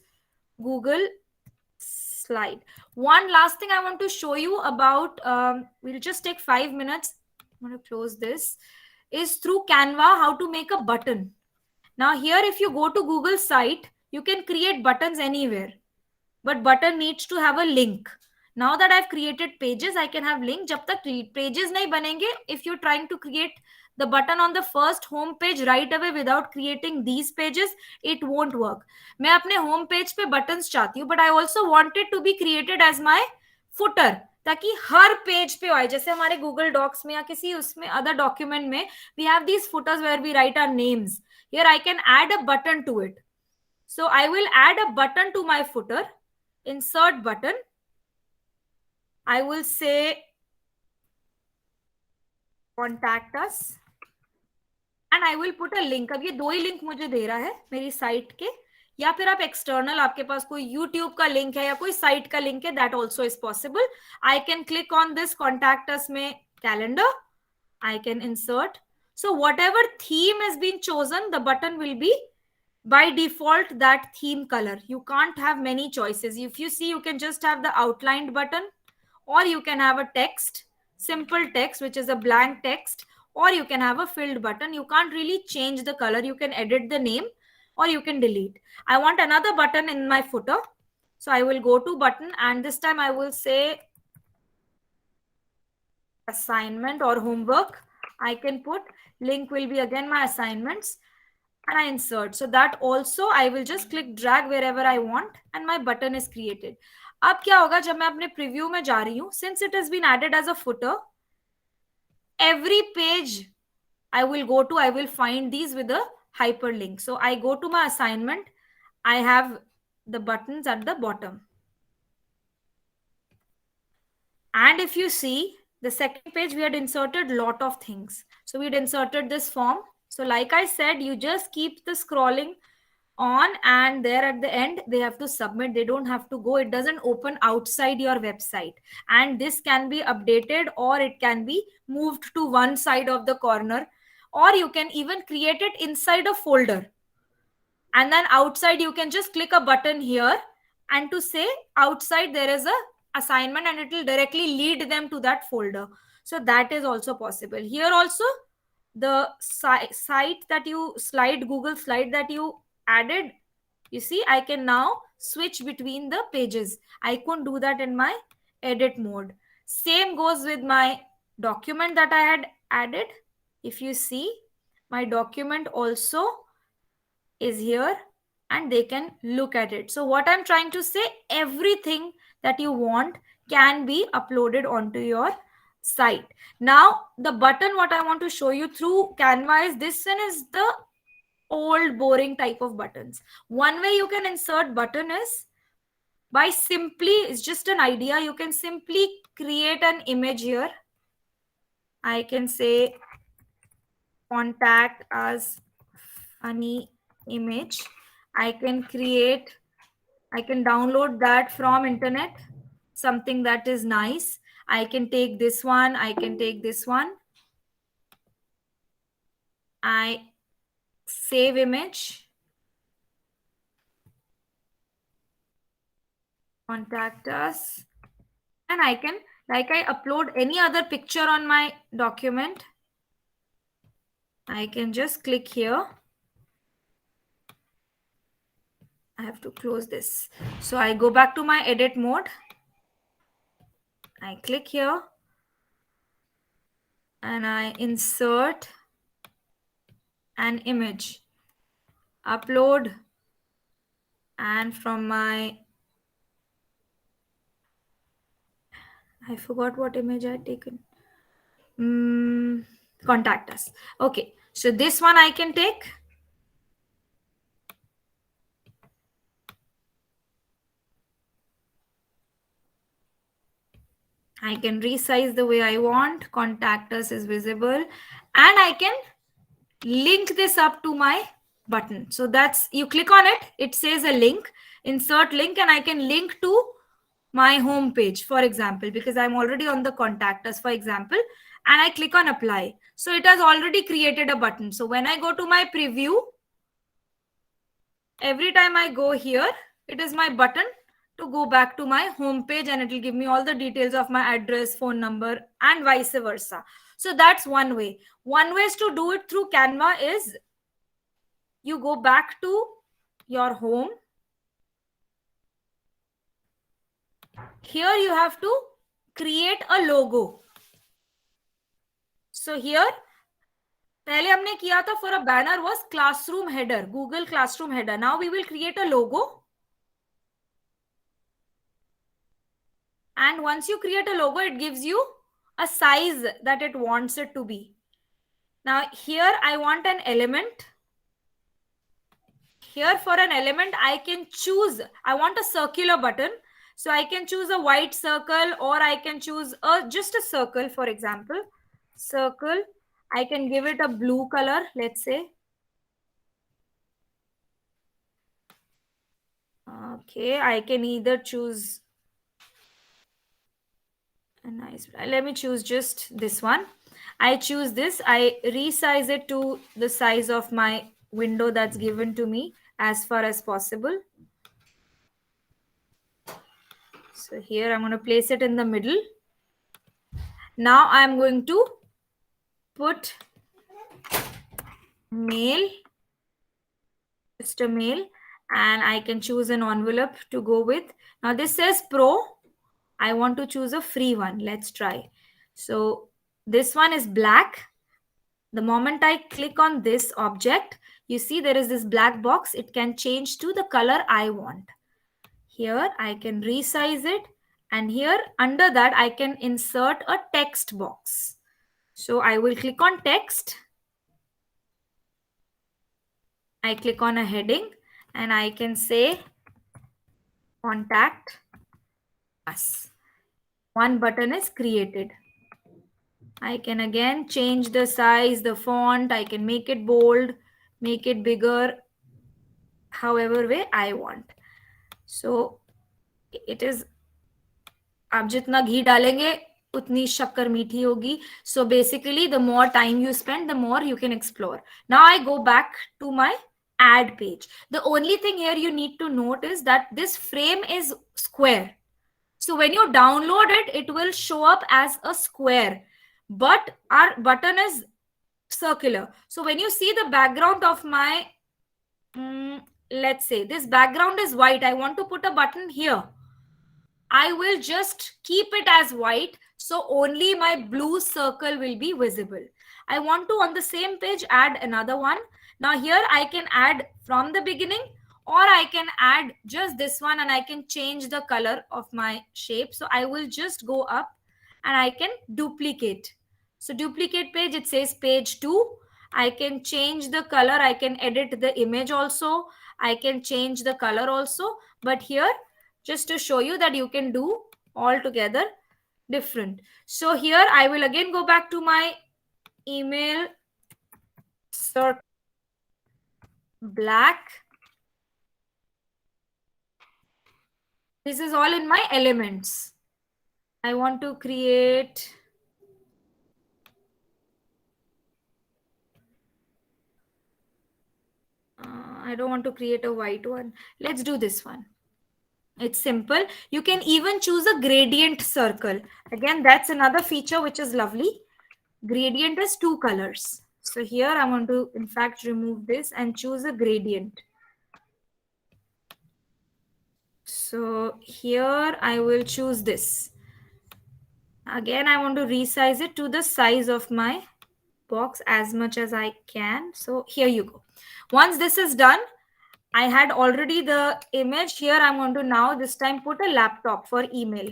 Google Slide. One last thing I want to show you about, we'll just take 5 minutes. I'm going to close this. Is through Canva, how to make a button. Now here, if you go to Google site, you can create buttons anywhere, but button needs to have a link. Now that I've created pages, I can have link. जब तक pages नहीं बनेंगे, if you're trying to create the button on the first home page right away without creating these pages, it won't work. मैं अपने home page पे buttons चाहती हूँ, but I also want it to be created as my footer, ताकि हर page पे आए. जैसे हमारे Google Docs में या किसी उसमें other document में, we have these footers where we write our names. Here I can add a button to it. So I will add a button to my footer. Insert button. I will say contact us and I will put a link. अब ये दो ही link मुझे दे रहा है मेरी site के, या फिर आप एक्सटर्नल, आपके पास कोई YouTube का लिंक है या कोई साइट का लिंक है, that also is possible. I can click on this contact us में calendar. I can insert. So whatever theme has been chosen, the button will be by default that theme color. You can't have many choices. If you see, you can just have the outlined button, or you can have a text, simple text, which is a blank text, or you can have a filled button. You can't really change the color. You can edit the name or you can delete. I want another button in my footer. So I will go to button and this time I will say assignment or homework. I can put link will be again my assignments and I insert. So that also I will just click drag wherever I want and my button is created. अब क्या होगा जब मैं अपने preview में जा रही हूँ, since it has been added as a footer, every page I will go to, I will find these with a hyperlink. So I go to my assignment, I have the buttons at the bottom. And if you see the second page, we had inserted a lot of things. So we had inserted this form. So like I said, you just keep the scrolling on and there at the end, they have to submit. They don't have to go. It doesn't open outside your website. And this can be updated or it can be moved to one side of the corner, or you can even create it inside a folder. And then outside, you can just click a button here and to say outside there is a assignment and it will directly lead them to that folder. So that is also possible. Here also, the site that you Google slide that you added, you see, I can now switch between the pages. I couldn't do that in my edit mode. Same goes with my document that I had added. If you see, my document also is here and they can look at it. So what I'm trying to say, everything that you want can be uploaded onto your site. Now the button, what I want to show you through Canva is this one is the old boring type of buttons. One way you can insert button is by simply, it's just an idea, you can simply create an image here. I can say contact as funny image. I can download that from internet, something that is nice. I can take this one, I can take this one. I save image, contact us, and I can, like I upload any other picture on my document, I can just click here. I have to close this. So I go back to my edit mode. I click here and I insert an image, upload, and from my, I forgot what image I had taken. Contact us. Okay, so this one I can take. I can resize the way I want. Contact us is visible, and I can link this up to my button. So that's, you click on it, it says a link, insert link, and I can link to my home page, for example, because I'm already on the contact us, for example, and I click on apply. So it has already created a button. So when I go to my preview, every time I go here, it is my button to go back to my home page, and it will give me all the details of my address, phone number, and vice versa. So that's one way. One way to do it through Canva is you go back to your home. Here you have to create a logo. So here, पहले हमने किया था for a banner was classroom header, Google Classroom header. Now we will create a logo. And once you create a logo, it gives you a size that it wants it to be. Now here I want an element. Here for an element, I can choose, I want a circular button. So I can choose a white circle, or I can choose just a circle, for example. Circle. I can give it a blue color, let's say. Okay, I can either choose a nice, let me choose just this one. I choose this. I resize it to the size of my window that's given to me as far as possible. So here I'm going to place it in the middle. Now I'm going to put mail, just a mail, and I can choose an envelope to go with. Now this says Pro. I want to choose a free one. Let's try. So this one is black. The moment I click on this object, you see there is this black box. It can change to the color I want. Here I can resize it, and here under that I can insert a text box. So I will click on text. I click on a heading and I can say contact us. One button is created. I can again change the size, the font. I can make it bold, make it bigger, however way I want. So it is, आप जितना घी डालेंगे उतनी शक्कर मीठी होगी. So basically the more time you spend, the more you can explore. Now I go back to my ad page. The only thing here you need to note is that this frame is square. So when you download it, it will show up as a square. But our button is circular. So when you see the background of my, let's say this background is white, I want to put a button here. I will just keep it as white, so only my blue circle will be visible. I want to, on the same page, add another one. Now here I can add from the beginning, or I can add just this one and I can change the color of my shape. So I will just go up and I can duplicate. So duplicate page, it says page 2. I can change the color, I can edit the image also, I can change the color also. But here, just to show you that you can do altogether different. So here I will again go back to my email circle black. This is all in my elements. I want to create I don't want to create a white one. Let's do this one. It's simple. You can even choose a gradient circle. Again, that's another feature which is lovely. Gradient is 2 colors. So here I want to, in fact, remove this and choose a gradient. So here I will choose this. Again, I want to resize it to the size of my box as much as I can. So here you go. Once this is done, I had already the image. Here I'm going to now this time put a laptop for email.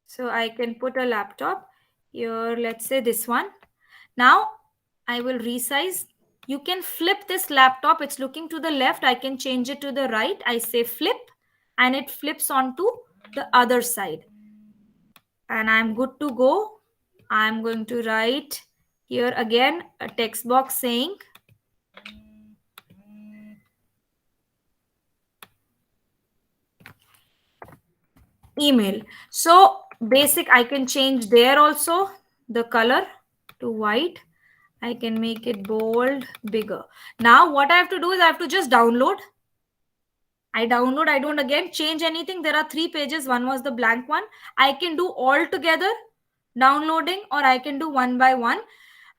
So I can put a laptop here, let's say this one. Now I will resize. You can flip this laptop. It's looking to the left. I can change it to the right. I say flip and it flips onto the other side. And I'm good to go. I'm going to write here again a text box saying email. So basic, I can change there also the color to white. I can make it bold, bigger. Now what I have to do is I have to just download. I download, I don't again change anything. There are 3 pages. One was the blank one. I can do all together downloading, or I can do one by one.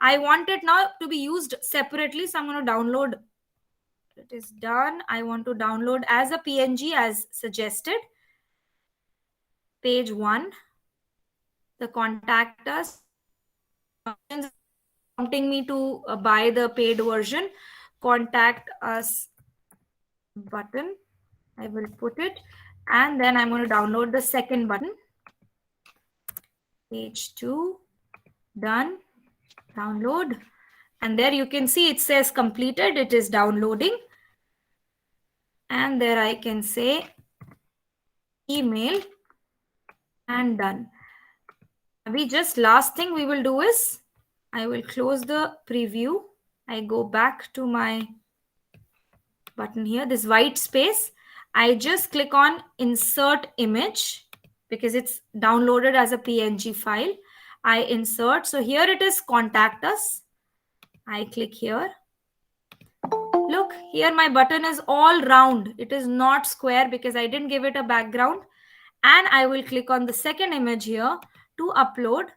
I want it now to be used separately. So I'm going to download. It is done. I want to download as a PNG as suggested. Page 1. The contact us. Prompting me to buy the paid version. Contact us button. I will put it, and then I'm going to download the second button. Page 2, done, download, and there you can see it says completed. It is downloading, and there I can say email and done. Last thing we will do is I will close the preview. I go back to my button here, this white space. I just click on insert image because it's downloaded as a PNG file. I insert. So here it is contact us. I click here. Look, here my button is all round. It is not square because I didn't give it a background. And I will click on the second image here to upload.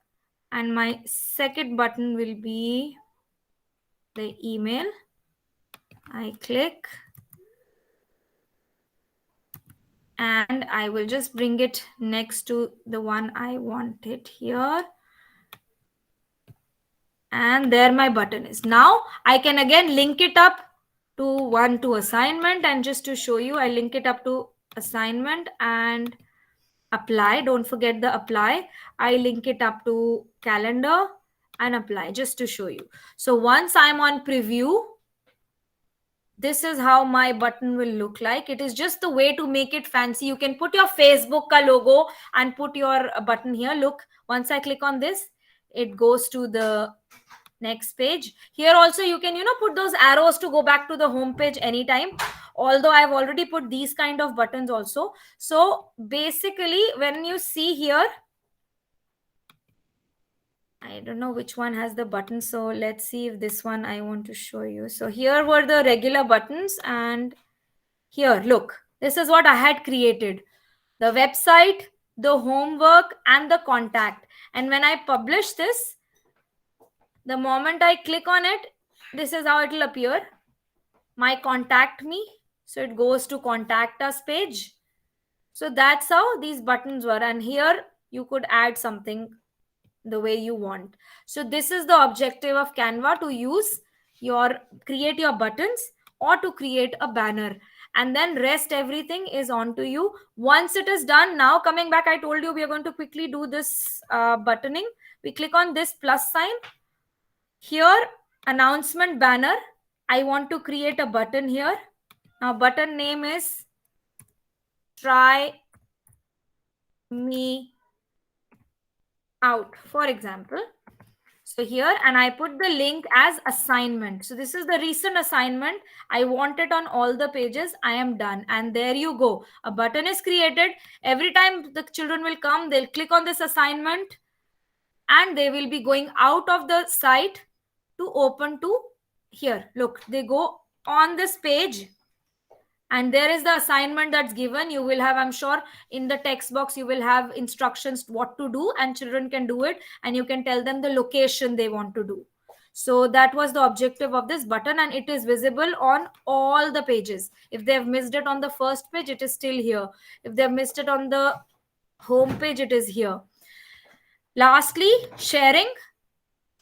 And my second button will be the email. I click. And I will just bring it next to the one I wanted here. And there my button is. Now I can again link it up to assignment, and just to show you, I link it up to assignment and apply. Don't forget the apply. I link it up to calendar and apply just to show you. So once I'm on preview, this is how my button will look like. It is just the way to make it fancy. You can put your Facebook ka logo and put your button here. Look, once I click on this, it goes to the next page. Here also you can, put those arrows to go back to the home page anytime. Although I've already put these kind of buttons also. So basically when you see here, I don't know which one has the button. So let's see if this one I want to show you. So here were the regular buttons, and here, look, this is what I had created. The website, the homework, and the contact. And when I publish this, the moment I click on it, this is how it will appear. My contact me. So it goes to contact us page. So that's how these buttons were. And here you could add something the way you want. So this is the objective of Canva, to create your buttons or to create a banner. And then rest everything is on to you. Once it is done, now coming back, I told you we are going to quickly do this buttoning. We click on this plus sign. Here, announcement banner. I want to create a button here. Now button name is try me out, for example. So here, and I put the link as assignment. So this is the recent assignment. I want it on all the pages. I am done. And there you go. A button is created. Every time the children will come, they'll click on this assignment and they will be going out of the site to open to here. Look, they go on this page. And there is the assignment that's given. You will have, I'm sure, in the text box, you will have instructions what to do, and children can do it. And you can tell them the location they want to do. So that was the objective of this button, and it is visible on all the pages. If they have missed it on the first page, it is still here. If they have missed it on the home page, it is here. Lastly, sharing.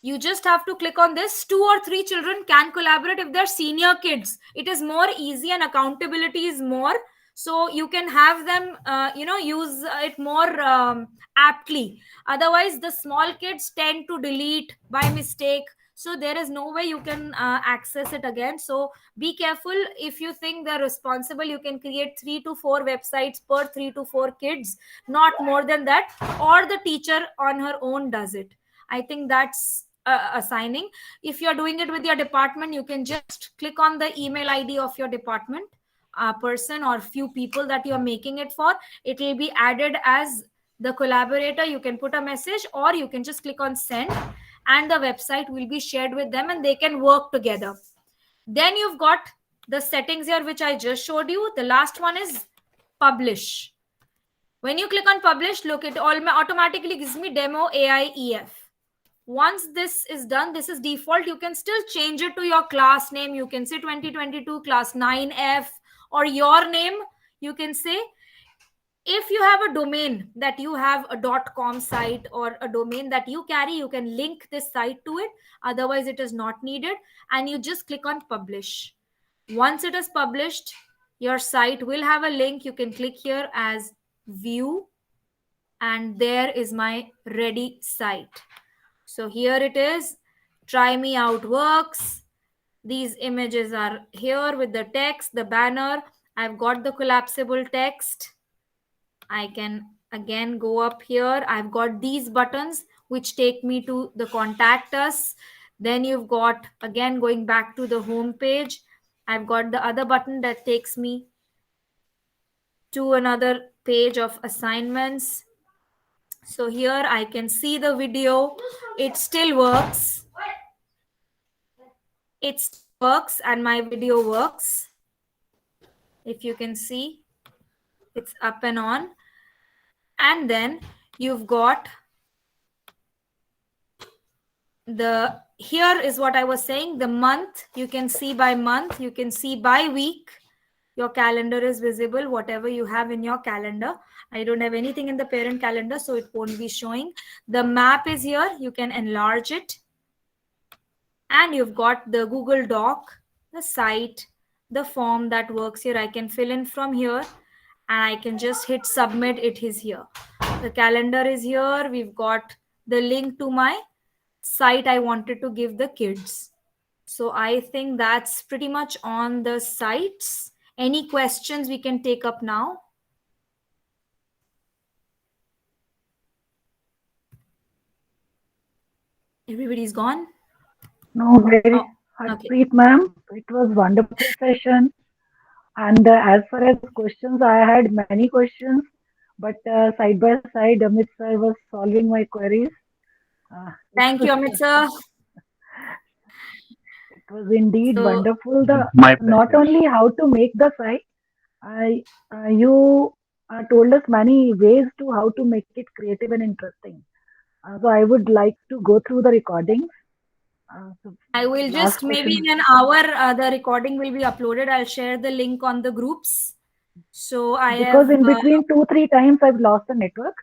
You just have to click on this. 2 or 3 children can collaborate. If they're senior kids, it is more easy and accountability is more. So you can have them, use it more aptly. Otherwise, the small kids tend to delete by mistake. So there is no way you can access it again. So be careful. If you think they're responsible, you can create 3 to 4 websites per 3 to 4 kids, not more than that. Or the teacher on her own does it. I think that's assigning. If you're doing it with your department, you can just click on the email ID of your department person or few people that you're making it for. It will be added as the collaborator. You can put a message, or you can just click on send, and the website will be shared with them and they can work together. Then you've got the settings here, which I just showed you. The last one is publish. When you click on publish, look, it automatically gives me demo AIEF. Once this is done, this is default. You can still change it to your class name. You can say 2022 class 9F, or your name. You can say, if you have a domain that you have a .com site or a domain that you carry, you can link this site to it. Otherwise, it is not needed. And you just click on publish. Once it is published, your site will have a link. You can click here as view, and there is my ready site. So here it is. Try me out works. These images are here with the text, the banner. I've got the collapsible text. I can again go up here. I've got these buttons which take me to the contact us. Then you've got, again, going back to the home page. I've got the other button that takes me to another page of assignments. So here I can see the video. It still works. It works and my video works. If you can see, it's up and on. And then you've got here is what I was saying, the month. You can see by month, you can see by week. Your calendar is visible, whatever you have in your calendar. I don't have anything in the parent calendar, so it won't be showing. The map is here. You can enlarge it. And you've got the Google Doc, the site, the form that works here. I can fill in from here and I can just hit submit. It is here. The calendar is here. We've got the link to my site I wanted to give the kids. So I think that's pretty much on the sites. Any questions we can take up now? Everybody's gone? No, very okay. Harpreet ma'am. It was wonderful session. And as far as questions, I had many questions, but side by side, Amit sir was solving my queries. Thank you, Amit sir. It was indeed wonderful. Not only how to make the site, told us many ways to how to make it creative and interesting. So I would like to go through the recordings. So I will last just maybe question. in an hour the recording will be uploaded. I'll share the link on the groups. So I Because have in between 2-3 times I've lost the network,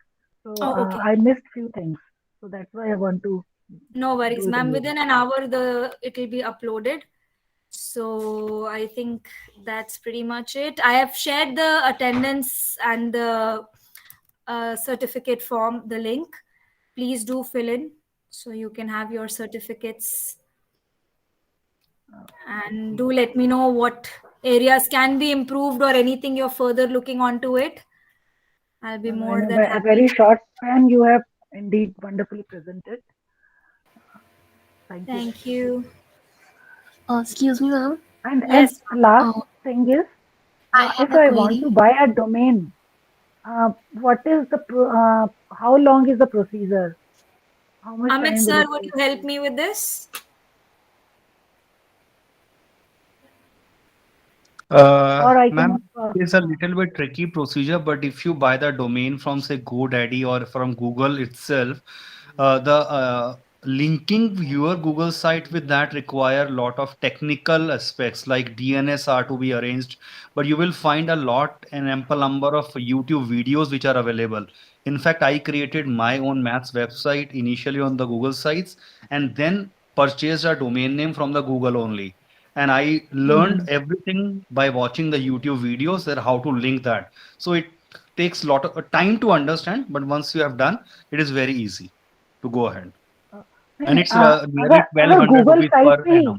so okay. I missed few things. So that's why I want to No worries, do it ma'am. immediately. Within an hour it will be uploaded. So I think that's pretty much it. I have shared the attendance and the certificate form, the link. Please do fill in so you can have your certificates. And do let me know what areas can be improved or anything you're further looking onto it. I'll be In more than a happy. very short span, you have indeed wonderfully presented. Thank you very Thank much. you. Excuse me, ma'am. And Yes. last Uh, thing is, I have if a I want query. to buy a domain, what is the how long is the procedure? How much Amit time will sir, it would take? you help me with this? Or I can. Ma'am, it's a little bit tricky procedure, but if you buy the domain from, say, GoDaddy or from Google itself, the linking your Google site with that require a lot of technical aspects like DNS are to be arranged, but you will find a lot, an ample number of YouTube videos which are available. In fact, I created my own maths website initially on the Google sites and then purchased a domain name from the Google only, and I learned Mhm. everything by watching the YouTube videos that how to link that. So it takes a lot of time to understand, but once you have done, it is very easy to go ahead. नहीं And नहीं it's अगर nearly अगर 1200 Google rupees site per पे ही annum.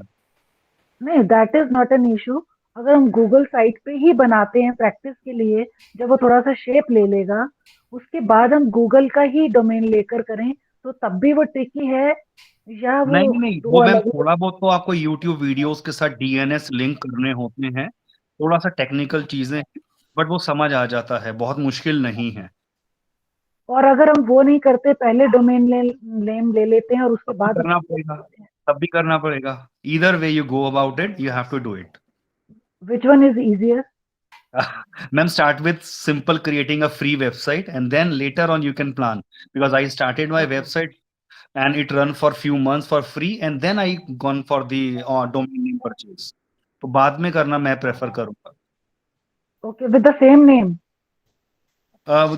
नहीं that is not an issue अगर हम Google site पे ही बनाते हैं प्रैक्टिस के लिए जब वो थोड़ा सा शेप ले लेगा उसके बाद हम गूगल का ही डोमेन लेकर करें तो तब भी वो ट्रिकी है या वो नहीं नहीं नहीं, दो वो मैम अलग अलग थोड़ा बहुत तो आपको YouTube वीडियोस के साथ डीएनएस लिंक करने होते हैं, थोड़ा सा टेक्निकल चीजें, बट वो समझ आ जाता है, बहुत मुश्किल नहीं है। और अगर हम वो नहीं करते पहले डोमेन नेम ले लेते हैं और उसके तब भी बाद करना उसको पड़ेगा, करते हैं तब भी करना पड़ेगा। Either way you go about it, you have to do it. Which one is easier Ma'am, start with simple creating a free website and then later on you can plan, because I started my website and it run for few months for free and then I gone for the domain name purchase. तो बाद में करना मैं prefer करूंगा. Okay with the same name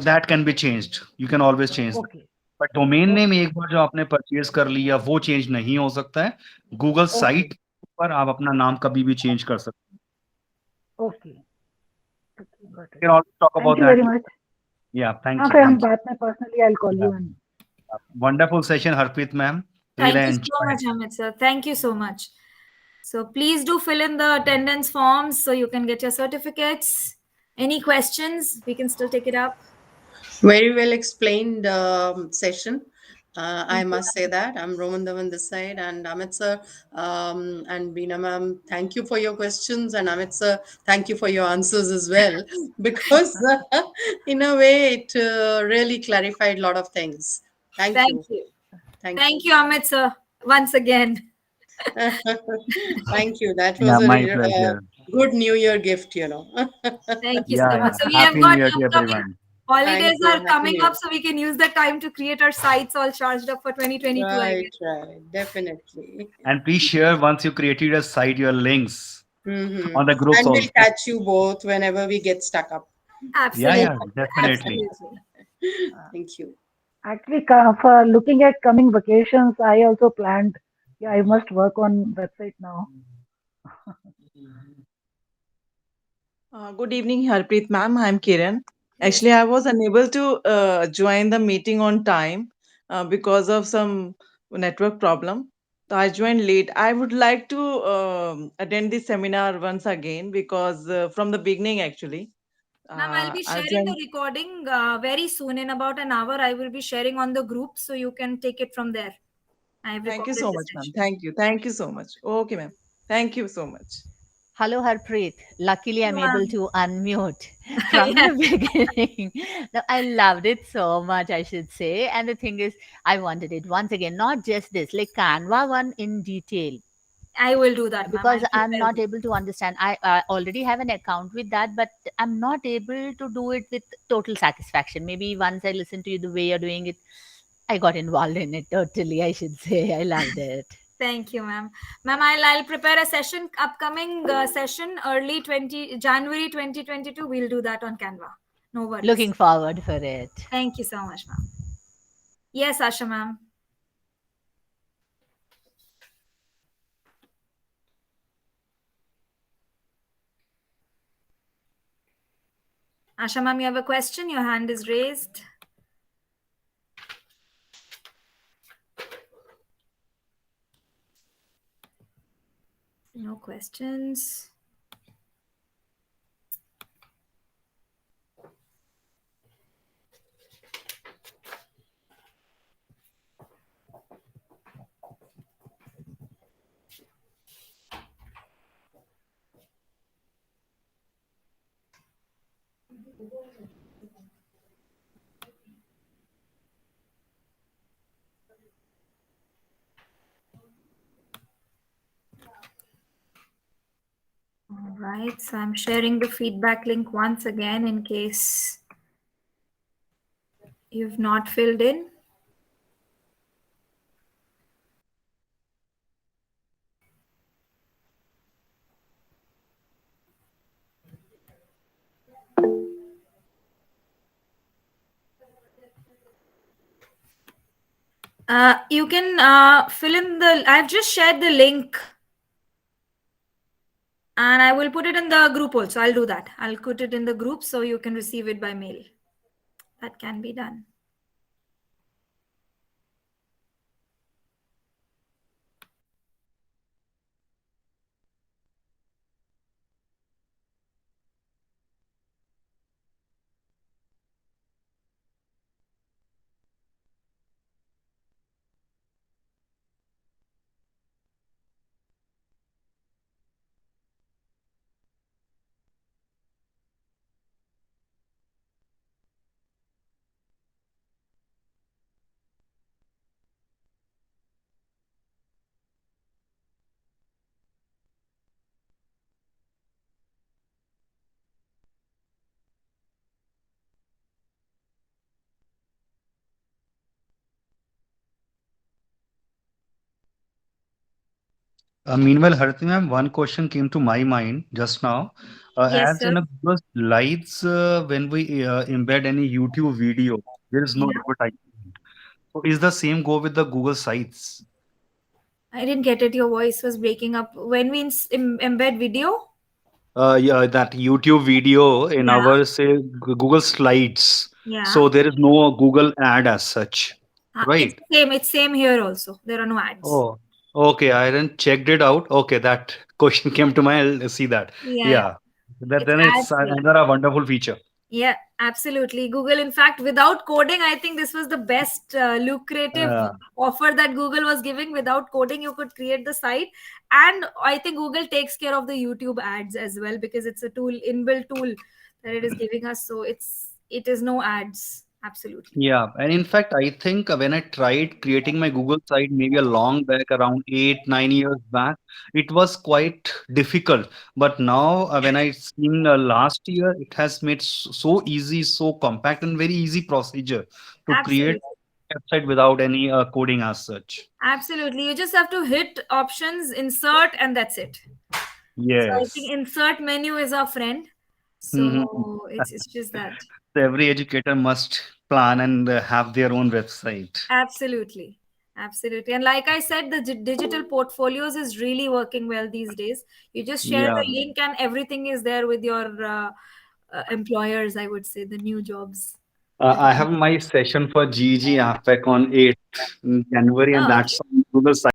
That can be changed. You can always change that. Okay But domain name okay एक बार जो आपने purchase कर लिया वो चेंज नहीं हो सकता है. गूगल ओके साइट पर आप अपना नाम कभी भी चेंज कर सकते हैं. Okay We can always talk thank about you that. Very much Yeah, हाँ thank you. फिर हम Thank you. बाद में personally I will call Yeah. You and Wonderful session, Harpreet ma'am. Really Thank you so enjoyed. much, Amit sir. Thank you so much. So please do fill in the attendance forms so you can get your certificates. Any questions? We can still take it up. Very well explained session. I must say that I'm Roman Dhawan this side, and Amit sir and Beena ma'am, thank you for your questions, and Amit sir, thank you for your answers as well, because in a way it really clarified a lot of things. Thank Thank you. you. Thank Thank you, Amit sir, once again. Thank you. That Yeah, was a my pleasure. good New Year gift, you know. Thank you Yeah, so much. yeah. So we have Happy got New Year to upcoming everyone. holidays Thank you. are Happy coming New up, Year. so we can use the time to create our sites all charged up for 2022, I Right, guess. right. Definitely. And please share once you created a site, your links Mm-hmm. on the groups And we'll also. catch you both whenever we get stuck up. Yeah, Absolutely. yeah, definitely. Absolutely. Thank you. Actually, for looking at coming vacations, I also planned. Yeah, I must work on website now. Good evening, Harpreet ma'am. I'm Kiran. Actually, I was unable to join the meeting on time because of some network problem. So I joined late. I would like to attend this seminar once again because from the beginning, actually, Ma'am, I'll be I sharing the joined. recording very soon. In about an hour, I will be sharing on the group so you can take it from there. I have Thank you recorded so the much, ma'am. session. Thank you. Thank you so much. Okay, ma'am. Thank you so much. Hello, Harpreet. Luckily, I'm Hello, able ma'am. to unmute from Yeah. the beginning. No, I loved it so much, I should say. And the thing is, I wanted it once again, not just this, like Canva one in detail. I will do that, ma'am. because I'll I'm prepare not this. able to understand. I already have an account with that, but I'm not able to do it with total satisfaction. Maybe once I listen to you the way you're doing it, I got involved in it totally. I should say I loved it. Thank you, ma'am. Ma'am, I'll prepare a session, upcoming session, early January 2022. We'll do that on Canva. No worries. Looking forward for it. Thank you so much, ma'am. Yes, Asha, ma'am. Asha, ma'am, you have a question? Your hand is raised. No questions. All right, so I'm sharing the feedback link once again in case you've not filled in. You can fill in I've just shared the link and I will put it in the group also. I'll do that. I'll put it in the group so you can receive it by mail. That can be done. Meanwhile, Hariti ma'am, one question came to my mind just now. Yes, As sir. in a Google Slides, when we embed any YouTube video, there is no Yeah. advertisement. So is the same go with the Google Sites? I didn't get it. Your voice was breaking up. When we embed video? Yeah, that YouTube video in Yeah. our say Google Slides. Yeah. So there is no Google ad as such, It's right? same. It's same here also. There are no ads. Oh, okay. I didn't checked it out. Okay, that question came to mind. I'll see that. Yeah. Yeah, that It's then ad it's free. another a wonderful feature. Yeah, absolutely. Google, in fact, without coding, I think this was the best lucrative Uh, offer that Google was giving. Without coding, you could create the site. And I think Google takes care of the YouTube ads as well because it's a tool, inbuilt tool that it is giving us. So it is no ads. Absolutely. Yeah, and in fact, I think when I tried creating my Google site maybe a long back, around 8, 9 years back, it was quite difficult. But now, when I seen last year, it has made so easy, so compact, and very easy procedure to create Absolutely. a website without any coding as such. Absolutely. You just have to hit options, insert, and that's it. So I think Yes. insert menu is our friend. Mhm. So it's just that. Every educator must plan and have their own website. Absolutely. Absolutely. And like I said, the digital portfolios is really working well these days. You just share Yeah. the link and everything is there with your employers, I would say, the new jobs. I have my session for GG APEC on 8th January, and Oh, that's on Google site.